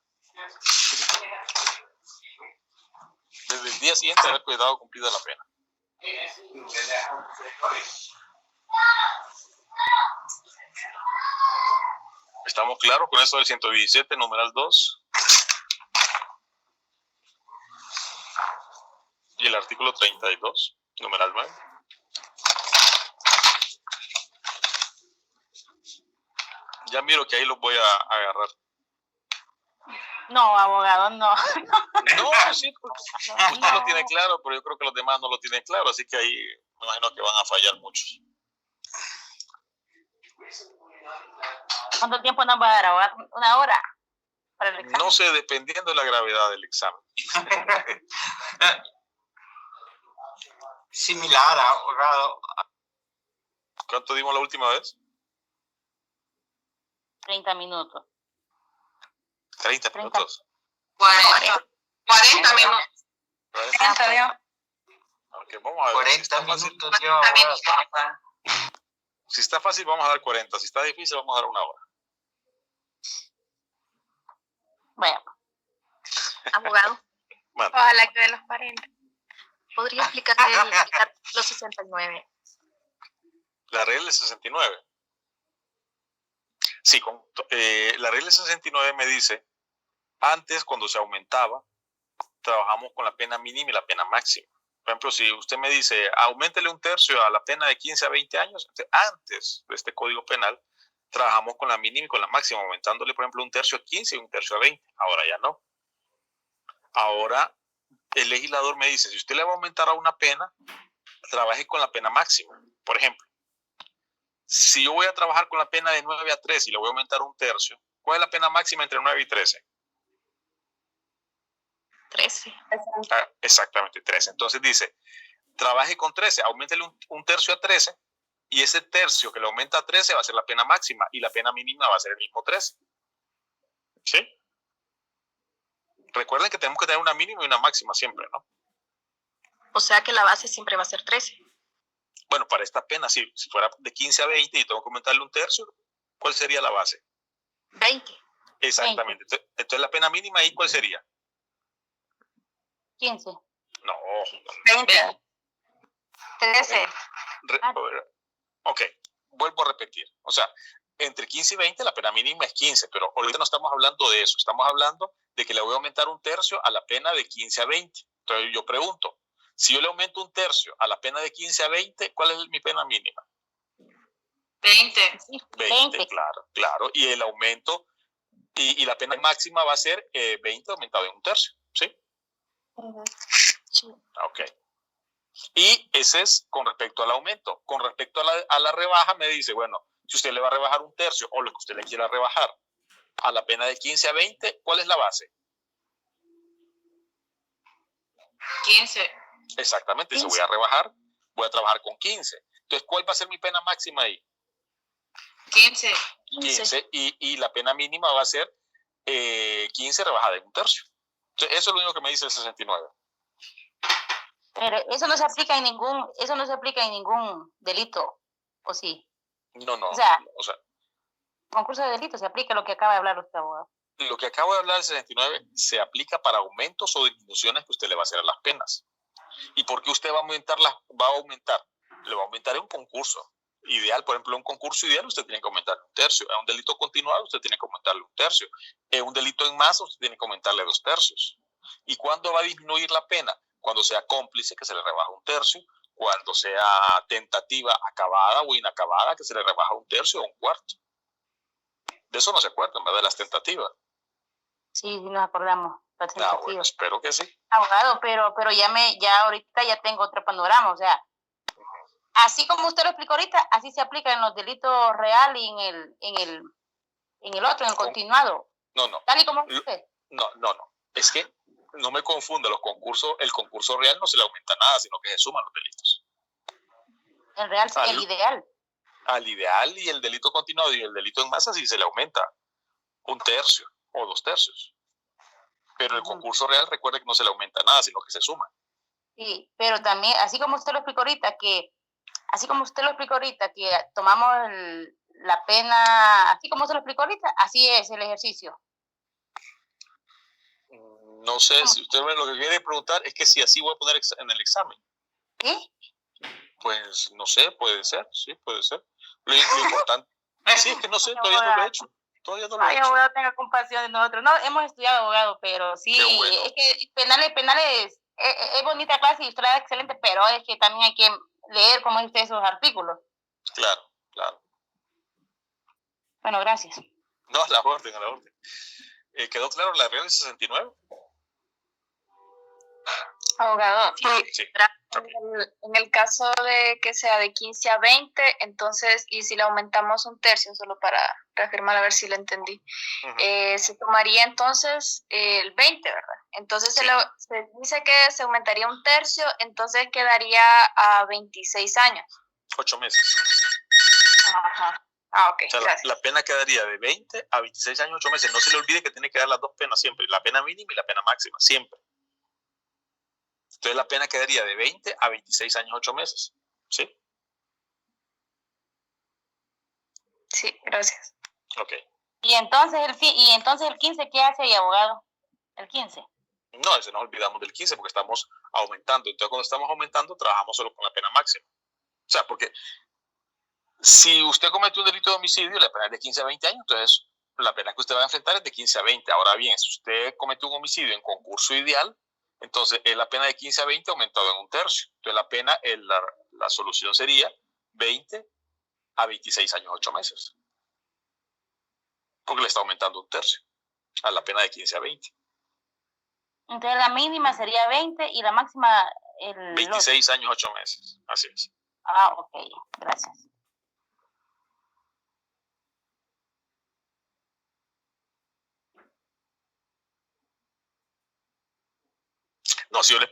Desde el día siguiente de haber quedado cumplida la pena. ¿Estamos claros con eso del 117, numeral 2? Y el artículo 32, numeral 9. Ya miro que ahí los voy a agarrar. No, abogado, no. No, sí, usted lo tiene claro, pero yo creo que los demás no lo tienen claro, así que ahí me imagino que van a fallar muchos. ¿Cuánto tiempo nos va a dar, abogado? ¿1 hora? Para el examen. No sé, dependiendo de la gravedad del examen. Similar, abogado. ¿Cuánto dimos la última vez? 30 minutos. 30 minutos. 40 minutos. 40 dio. Ok, vamos a ver. 40 minutos yo, abogado. Si está fácil, vamos a dar 40. Si está difícil, vamos a dar 1 hora. Bueno. Abogado, Bueno, Ojalá que de los 40. ¿podría explicarme el artículo 69? la regla del 69. Sí, la regla del 69 me dice, antes cuando se aumentaba, trabajamos con la pena mínima y la pena máxima. Por ejemplo, si usted me dice, auméntele 1/3 a la pena de 15 a 20 años, antes de este código penal, trabajamos con la mínima y con la máxima, aumentándole, por ejemplo, 1/3 a 15 y 1/3 a 20. Ahora ya no. Ahora el legislador me dice, si usted le va a aumentar a una pena, trabaje con la pena máxima. Por ejemplo, si yo voy a trabajar con la pena de 9 a 13 y le voy a aumentar 1/3, ¿cuál es la pena máxima entre 9 y 13? 13. Exactamente, 13. Entonces dice, trabaje con 13, auméntele 1/3 a 13 y ese tercio que le aumenta a 13 va a ser la pena máxima y la pena mínima va a ser el mismo 13. ¿Sí? Recuerden que tenemos que tener una mínima y una máxima siempre, ¿no? O sea que la base siempre va a ser 13. Bueno, para esta pena, si fuera de 15 a 20 y tengo que aumentarle 1/3, ¿cuál sería la base? 20. Exactamente. Entonces la pena mínima ahí, ¿cuál sería? 15. No. 20. 13. Ok, vuelvo a repetir. O sea, entre 15 y 20 la pena mínima es 15, pero ahorita no estamos hablando de eso, estamos hablando de que le voy a aumentar 1/3 a la pena de 15 a 20. Entonces yo pregunto, si yo le aumento 1/3 a la pena de 15 a 20, ¿cuál es mi pena mínima? 20. 20, claro. Y el aumento, y la pena máxima va a ser 20 aumentado en 1/3, ¿sí? Sí. Ok. Y ese es con respecto al aumento. Con respecto a la rebaja, me dice, bueno, si usted le va a rebajar 1/3 o lo que usted le quiera rebajar a la pena de 15 a 20, ¿cuál es la base? 15. Exactamente, 15. si voy a trabajar con 15. Entonces, ¿cuál va a ser mi pena máxima ahí? 15. 15. Y la pena mínima va a ser 15 rebajada en 1/3. Entonces, eso es lo único que me dice el 69. Pero eso no se aplica en ningún delito, ¿o sí? No. O sea, O sea, concurso de delito se aplica lo que acaba de hablar usted, abogado. lo que acabo de hablar del 69 se aplica para aumentos o disminuciones que usted le va a hacer a las penas. ¿Y por qué usted va a aumentar? Le va a aumentar en un concurso ideal. Por ejemplo, en un concurso ideal usted tiene que aumentarle 1/3. En un delito continuado usted tiene que aumentarle 1/3. En un delito en masa usted tiene que aumentarle 2/3. ¿Y cuándo va a disminuir la pena? Cuando sea cómplice, que se le rebaja 1/3. Cuando sea tentativa acabada o inacabada, que se le rebaja 1/3 o 1/4. De eso no se acuerdan, ¿verdad? De las tentativas. Sí, nos acordamos. Bueno, espero que sí. Abogado, pero ya ahorita ya tengo otro panorama, o sea, así como usted lo explicó ahorita, así se aplica en los delitos real y en el otro, en el continuado. No. Tal y como usted. No. Es que no me confunda, el concurso real no se le aumenta nada, sino que se suman los delitos. El real, el ideal. Al ideal y el delito continuado y el delito en masa sí se le aumenta 1/3 o 2/3. Pero el concurso real, recuerde que no se le aumenta nada, sino que se suma. Sí, pero también, así como usted lo explicó ahorita, que tomamos la pena, así como se lo explicó ahorita, así es el ejercicio. No sé, si usted lo que quiere preguntar es que si así voy a poner en el examen. ¿Sí? Pues no sé, puede ser, sí, puede ser. Lo importante, sí, es que no sé, todavía no lo he hecho. Ay, abogado, tenga compasión de nosotros. No, hemos estudiado, abogado, pero sí, bueno. Es que penales es bonita clase y usted la da excelente, pero es que también hay que leer, como dice, esos artículos. Claro. Bueno, gracias. No, a la orden. ¿Quedó claro la regla del 69? Abogado, Sí. en el caso de que sea de 15 a 20, entonces, y si le aumentamos 1/3, solo para reafirmar a ver si lo entendí, se tomaría entonces el 20, ¿verdad? Entonces Sí. se dice que se aumentaría 1/3, entonces quedaría a 26 años. 8 meses. Ajá. Ok, O sea, gracias. la pena quedaría de 20 a 26 años, 8 meses. No se le olvide que tiene que dar las dos penas siempre, la pena mínima y la pena máxima, siempre. Entonces la pena quedaría de 20 a 26 años, 8 meses. ¿Sí? Sí, gracias. Ok. Y entonces el 15, ¿qué hace ahí, abogado? El 15. No, ese nos olvidamos del 15 porque estamos aumentando. Entonces cuando estamos aumentando, trabajamos solo con la pena máxima. O sea, porque si usted comete un delito de homicidio, la pena es de 15 a 20 años, entonces la pena que usted va a enfrentar es de 15 a 20. Ahora bien, si usted comete un homicidio en concurso ideal, entonces es la pena de 15 a 20 aumentado en 1/3. Entonces la pena, la solución sería 20 a 26 años, 8 meses. Porque le está aumentando 1/3 a la pena de 15 a 20. Entonces la mínima sería 20 y la máxima el 26 años, 8 meses. Así es. Ok, gracias. No, si yo les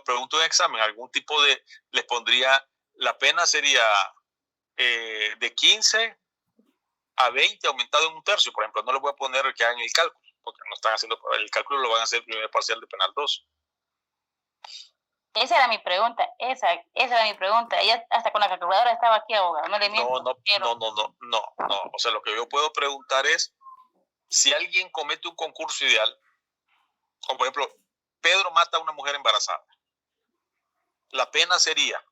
pregunto en examen, algún tipo de, les pondría, la pena sería de 15 a 20 aumentado en 1/3. Por ejemplo, no les voy a poner que hagan el cálculo, porque no están haciendo el cálculo, lo van a hacer el primer parcial de penal 2. Esa era mi pregunta, esa era mi pregunta. Ella hasta con la calculadora estaba aquí, abogado, no le miento. No. O sea, lo que yo puedo preguntar es, si alguien comete un concurso ideal, como por ejemplo, Pedro mata a una mujer embarazada, la pena sería,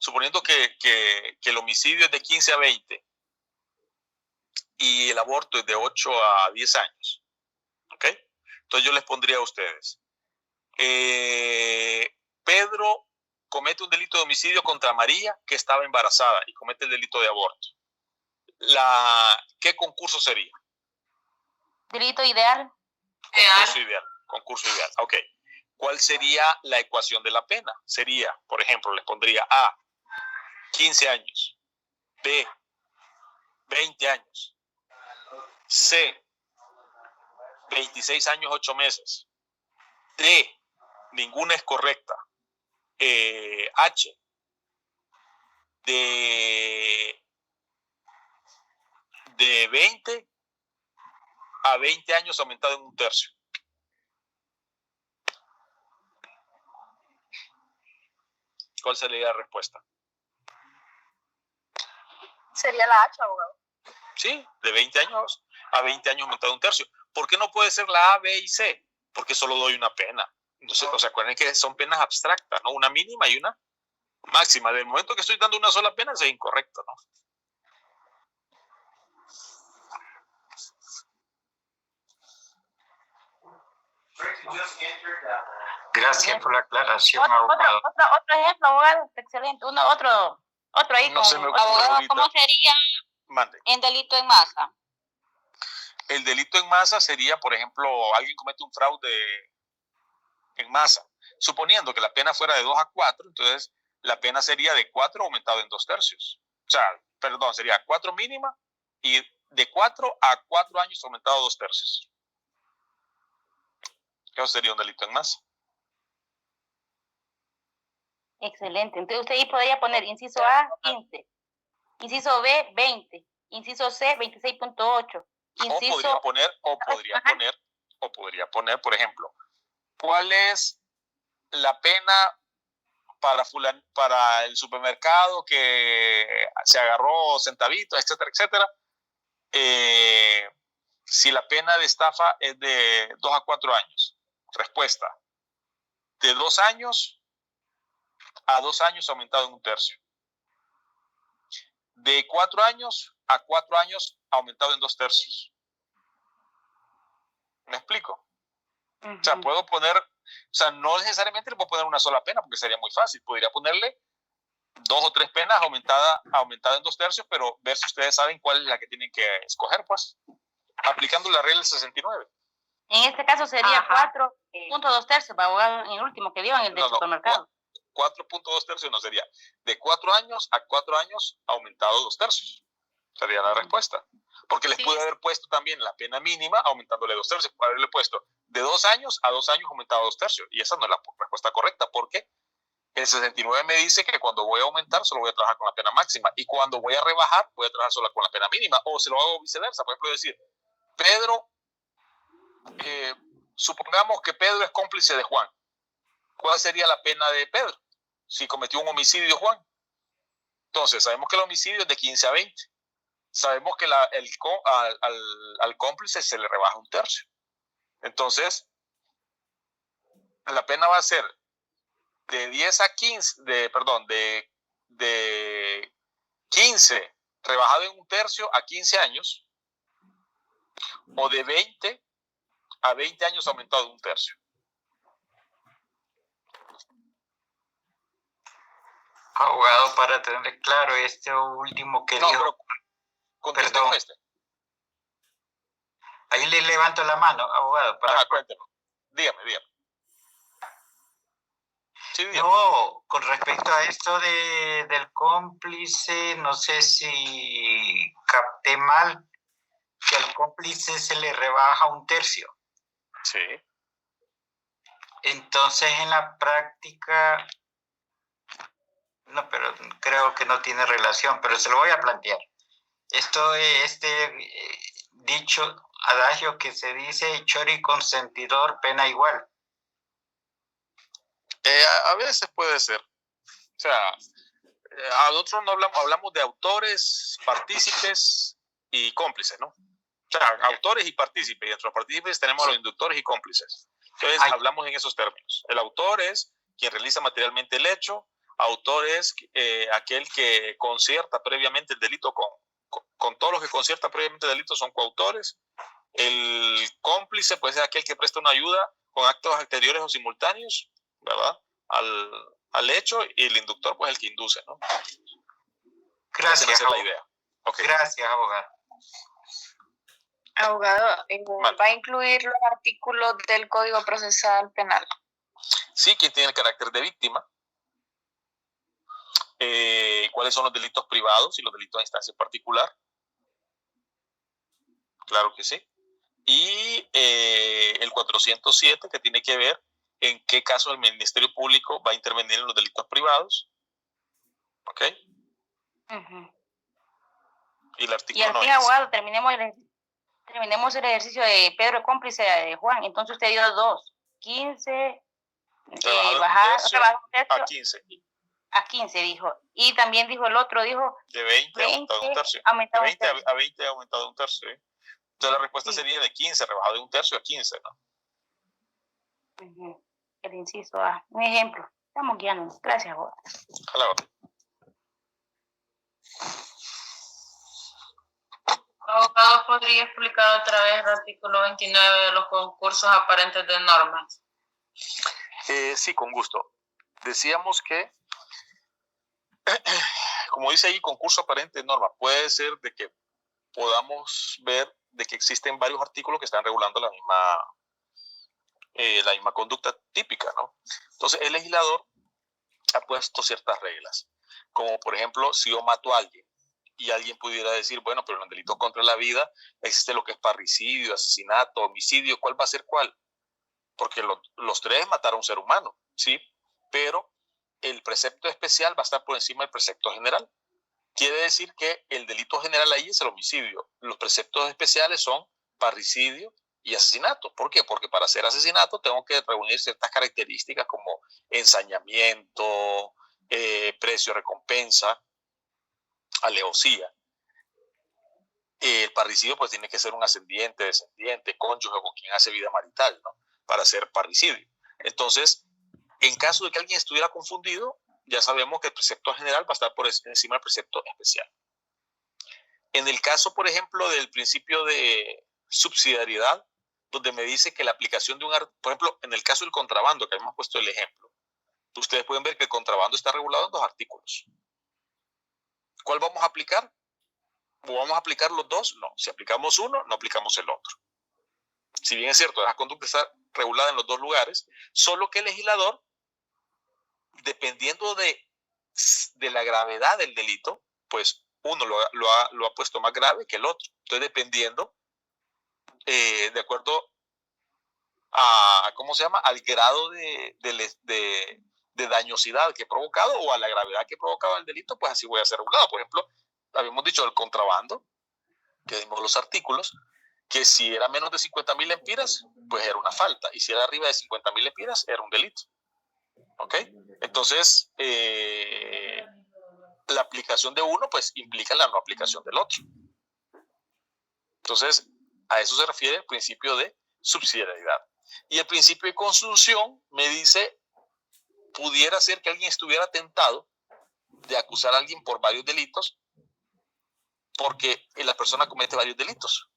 suponiendo que el homicidio es de 15 a 20 y el aborto es de 8 a 10 años, ¿ok? Entonces yo les pondría a ustedes, Pedro comete un delito de homicidio contra María, que estaba embarazada, y comete el delito de aborto. ¿Qué concurso sería? Delito ideal. Concurso ideal. Ok. ¿Cuál sería la ecuación de la pena? Sería, por ejemplo, les pondría A, 15 años, B, 20 años, C, 26 años, 8 meses, D, ninguna es correcta, H, de 20 a 20 años aumentado en un tercio. ¿Cuál sería la respuesta? Sería la H, abogado. Sí, de 20 años a 20 años aumentado un tercio. ¿Por qué no puede ser la A, B y C? Porque solo doy una pena. Entonces, o sea, acuérdense que son penas abstractas, ¿no? Una mínima y una máxima. Del momento que estoy dando una sola pena, es incorrecto, ¿no? Gracias por la aclaración, Otro abogado. ejemplo, abogado, excelente. Otro ahí No con se me ocurre Abogado, ahorita. ¿cómo sería Mande. en delito en masa? El delito en masa sería, por ejemplo, alguien comete un fraude en masa. Suponiendo que la pena fuera de 2 a 4, entonces la pena sería de 4 aumentado en 2 tercios. O sea, perdón, sería 4 mínima y de 4 a 4 años aumentado 2 tercios. Eso sería un delito en masa. Excelente. Entonces usted ahí podría poner inciso A, 15. Inciso B, 20. Inciso C, 26.8. Inciso... podría poner, por ejemplo, ¿cuál es la pena para el supermercado que se agarró centavitos, etcétera, etcétera? Si la pena de estafa es de 2 a 4 años. Respuesta: de 2 años a 2 años aumentado en un tercio. De 4 años a 4 años aumentado en 2 tercios. ¿Me explico? Uh-huh. O sea, puedo poner, o sea, no necesariamente le puedo poner una sola pena porque sería muy fácil. Podría ponerle 2 o 3 penas aumentada en 2 tercios, pero ver si ustedes saben cuál es la que tienen que escoger, pues, aplicando la regla del 69. En este caso sería 4.2 tercios, abogado, en el último que dio en el del supermercado. 4.2 tercios no sería. De 4 años a 4 años aumentado 2 tercios. Sería la respuesta. Porque les pude haber puesto también la pena mínima aumentándole 2 tercios. Puede haberle puesto de 2 años a 2 años aumentado 2 tercios. Y esa no es la respuesta correcta, porque el 69 me dice que cuando voy a aumentar solo voy a trabajar con la pena máxima. Y cuando voy a rebajar voy a trabajar solo con la pena mínima. O se lo hago viceversa. Por ejemplo, decir, Pedro, supongamos que Pedro es cómplice de Juan. ¿Cuál sería la pena de Pedro si cometió un homicidio Juan? Entonces, sabemos que el homicidio es de 15 a 20. Sabemos que al cómplice se le rebaja un tercio. Entonces, la pena va a ser de 10 a 15, de 15 rebajado en un tercio a 15 años, o de 20 a 20 años aumentado en un tercio. Abogado, para tener claro este último que dijo. Perdón. Ahí le levanto la mano, abogado. Cuénteme. Dígame. Sí, dígame. No, con respecto a esto del cómplice, no sé si capté mal, que al cómplice se le rebaja un tercio. Sí. Entonces, en la práctica, no, pero creo que no tiene relación, pero se lo voy a plantear. Esto es dicho adagio que se dice chori consentidor, pena igual. A veces puede ser. O sea, a nosotros no hablamos de autores, partícipes y cómplices, ¿no? O sea, autores y partícipes. Y entre los partícipes tenemos a los inductores y cómplices. Entonces, hablamos en esos términos. El autor es quien realiza materialmente el hecho. Autor es aquel que concierta previamente el delito con todos los que conciertan previamente el delito son coautores. El cómplice puede ser aquel que presta una ayuda con actos anteriores o simultáneos, ¿verdad? Al hecho, y el inductor pues el que induce, ¿no? Gracias, esa es la idea. Okay. Gracias, abogado. Abogado, ¿va a incluir los artículos del Código Procesal Penal? Sí, que tiene el carácter de víctima. ¿Cuáles son los delitos privados y los delitos de instancia particular? Claro que sí. Y el 407, que tiene que ver en qué caso el Ministerio Público va a intervenir en los delitos privados. ¿Ok? Y el artículo y al fin, abogado, terminemos el ejercicio de Pedro cómplice de Juan. Entonces usted dio 2, 15, bajar a 15. A 15 dijo. Y también dijo el otro, dijo de 20 aumentado un tercio. De 20 a 20 aumentado un tercio. ¿Eh? Entonces la respuesta sería de 15, rebajado de un tercio a 15, ¿no? El inciso A. Un ejemplo. Estamos guiándonos. Gracias, abogado. Abogado, ¿podría explicar otra vez el artículo 29 de los concursos aparentes de normas? Sí, con gusto. Decíamos que, como dice ahí, concurso aparente de norma, puede ser de que podamos ver de que existen varios artículos que están regulando la misma conducta típica, ¿no? Entonces, el legislador ha puesto ciertas reglas, como por ejemplo, si yo mato a alguien y alguien pudiera decir, bueno, pero en el delito contra la vida existe lo que es parricidio, asesinato, homicidio, ¿cuál va a ser cuál? Porque los tres mataron a un ser humano, ¿sí? Pero el precepto especial va a estar por encima del precepto general. Quiere decir que el delito general ahí es el homicidio. Los preceptos especiales son parricidio y asesinato. ¿Por qué? Porque para hacer asesinato tengo que reunir ciertas características como ensañamiento, precio-recompensa, alevosía. El parricidio pues tiene que ser un ascendiente, descendiente, cónyuge con quien hace vida marital, ¿no? Para hacer parricidio. Entonces, en caso de que alguien estuviera confundido, ya sabemos que el precepto general va a estar por encima del precepto especial. En el caso, por ejemplo, del principio de subsidiariedad, donde me dice que la aplicación de por ejemplo, en el caso del contrabando, que habíamos puesto el ejemplo, ustedes pueden ver que el contrabando está regulado en 2 artículos. ¿Cuál vamos a aplicar? ¿O vamos a aplicar los 2? No. Si aplicamos uno, no aplicamos el otro. Si bien es cierto, la conducta está regulada en los 2 lugares, solo que el legislador, dependiendo de la gravedad del delito, pues uno lo ha puesto más grave que el otro. Entonces, dependiendo, de acuerdo a, ¿cómo se llama?, al grado de dañosidad que he provocado o a la gravedad que he provocado el delito, pues así voy a ser regulado. Por ejemplo, habíamos dicho del contrabando, que dimos los artículos, que si era menos de 50,000 lempiras, pues era una falta, y si era arriba de 50,000 lempiras, era un delito. ¿Ok? Entonces, la aplicación de uno, pues, implica la no aplicación del otro. Entonces, a eso se refiere el principio de subsidiariedad. Y el principio de consunción me dice, pudiera ser que alguien estuviera tentado de acusar a alguien por varios delitos, porque la persona comete varios delitos.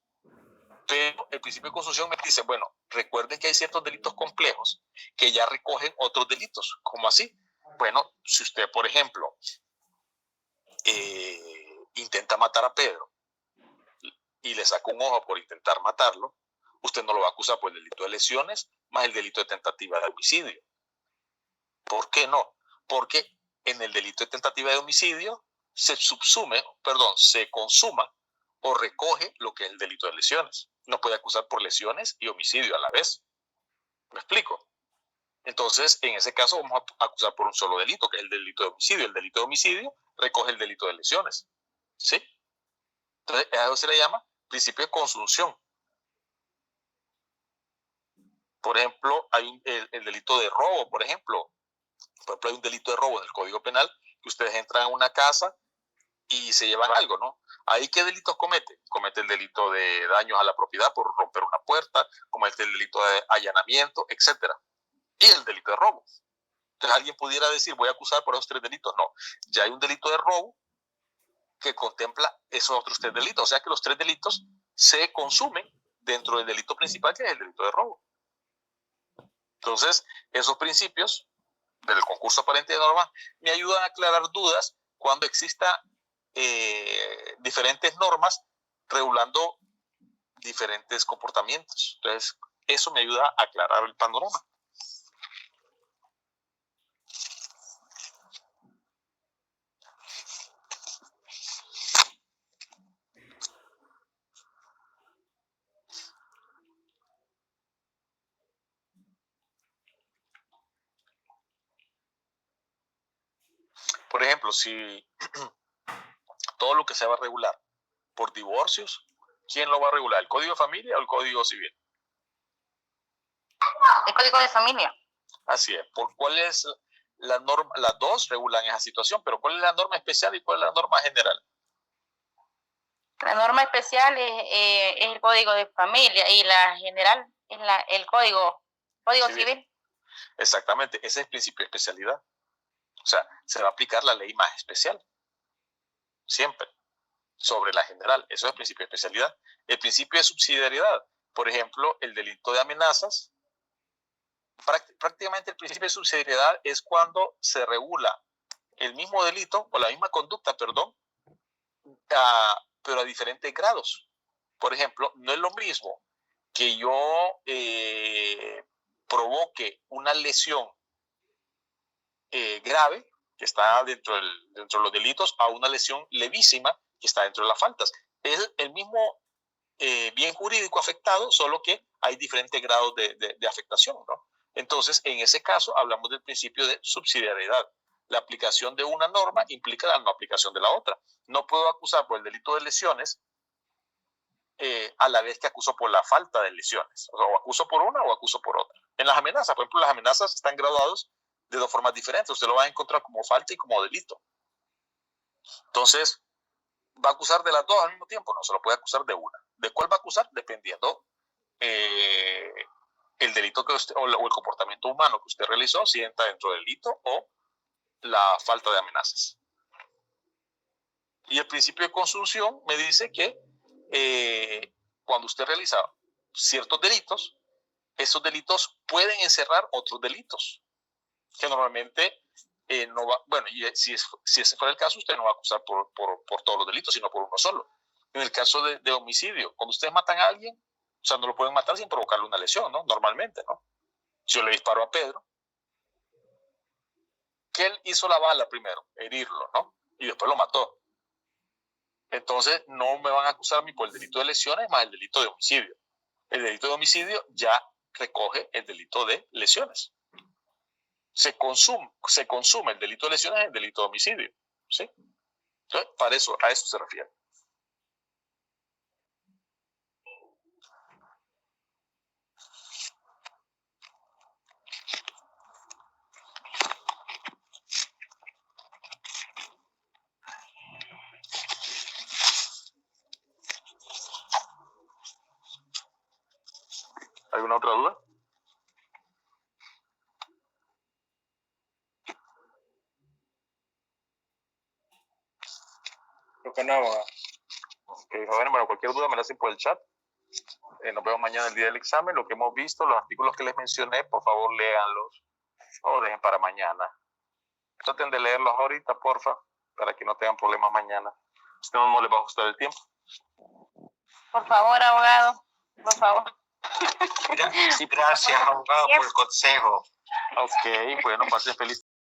Pero el principio de consunción me dice, bueno, recuerden que hay ciertos delitos complejos que ya recogen otros delitos. ¿Cómo así? Bueno, si usted, por ejemplo, intenta matar a Pedro y le saca un ojo por intentar matarlo, usted no lo va a acusar por el delito de lesiones más el delito de tentativa de homicidio. ¿Por qué no? Porque en el delito de tentativa de homicidio se consuma o recoge lo que es el delito de lesiones. No puede acusar por lesiones y homicidio a la vez. ¿Me explico? Entonces, en ese caso vamos a acusar por un solo delito, que es el delito de homicidio. El delito de homicidio recoge el delito de lesiones. ¿Sí? Entonces, a eso se le llama principio de consunción. Por ejemplo, hay el delito de robo, por ejemplo. Hay un delito de robo en el Código Penal, que ustedes entran a una casa y se llevan algo, ¿no? ¿Ahí qué delitos comete? Comete el delito de daños a la propiedad por romper una puerta, comete el delito de allanamiento, etc. Y el delito de robo. Entonces alguien pudiera decir, voy a acusar por esos 3 delitos. No, ya hay un delito de robo que contempla esos otros 3 delitos. O sea que los 3 delitos se consumen dentro del delito principal, que es el delito de robo. Entonces, esos principios del concurso aparente de normas me ayudan a aclarar dudas cuando exista diferentes normas regulando diferentes comportamientos. Entonces, eso me ayuda a aclarar el panorama. Por ejemplo, si todo lo que se va a regular por divorcios, ¿quién lo va a regular? ¿El Código de Familia o el Código Civil? El Código de Familia. Así es. ¿Por cuál es la norma? Las dos regulan esa situación, pero ¿cuál es la norma especial y cuál es la norma general? La norma especial es el Código de Familia y la general es el Código Civil. Exactamente, ese es el principio de especialidad. O sea, se va a aplicar la ley más especial, siempre, sobre la general. Eso es el principio de especialidad. El principio de subsidiariedad, por ejemplo, el delito de amenazas, prácticamente el principio de subsidiariedad es cuando se regula el mismo delito, o la misma conducta, perdón, pero a diferentes grados. Por ejemplo, no es lo mismo que yo provoque una lesión grave, que está dentro de los delitos, a una lesión levísima, que está dentro de las faltas. Es el mismo bien jurídico afectado, solo que hay diferentes grados de afectación, ¿no? Entonces, en ese caso, hablamos del principio de subsidiariedad. La aplicación de una norma implica la no aplicación de la otra. No puedo acusar por el delito de lesiones a la vez que acuso por la falta de lesiones. O acuso por una o acuso por otra. En las amenazas, por ejemplo, las amenazas están graduadas de 2 formas diferentes. Usted lo va a encontrar como falta y como delito. Entonces, ¿va a acusar de las dos al mismo tiempo? No, se lo puede acusar de una. ¿De cuál va a acusar? Dependiendo el delito que usted, o el comportamiento humano que usted realizó, si entra dentro del delito o la falta de amenazas. Y el principio de consunción me dice que cuando usted realiza ciertos delitos, esos delitos pueden encerrar otros delitos, que normalmente no va, bueno, y si ese fuera el caso, usted no va a acusar por todos los delitos, sino por uno solo. En el caso de homicidio, cuando ustedes matan a alguien, o sea, no lo pueden matar sin provocarle una lesión, ¿no? Normalmente, ¿no? Si yo le disparo a Pedro, que él hizo la bala primero, herirlo, ¿no? Y después lo mató. Entonces, no me van a acusar a mí por el delito de lesiones más el delito de homicidio. El delito de homicidio ya recoge el delito de lesiones. Se consume el delito de lesiones en el delito de homicidio, ¿sí? Entonces, a eso se refiere. ¿Alguna otra duda? Creo que no, abogado. Ok, jóvenes, bueno, cualquier duda me la hacen por el chat. Nos vemos mañana el día del examen. Lo que hemos visto, los artículos que les mencioné, por favor, léanlos o dejen para mañana. Traten de leerlos ahorita, porfa, para que no tengan problemas mañana. Si no, no les va a gustar el tiempo. Por favor, abogado, por favor. Sí, gracias, abogado, por el consejo. Ok, bueno, pasen feliz.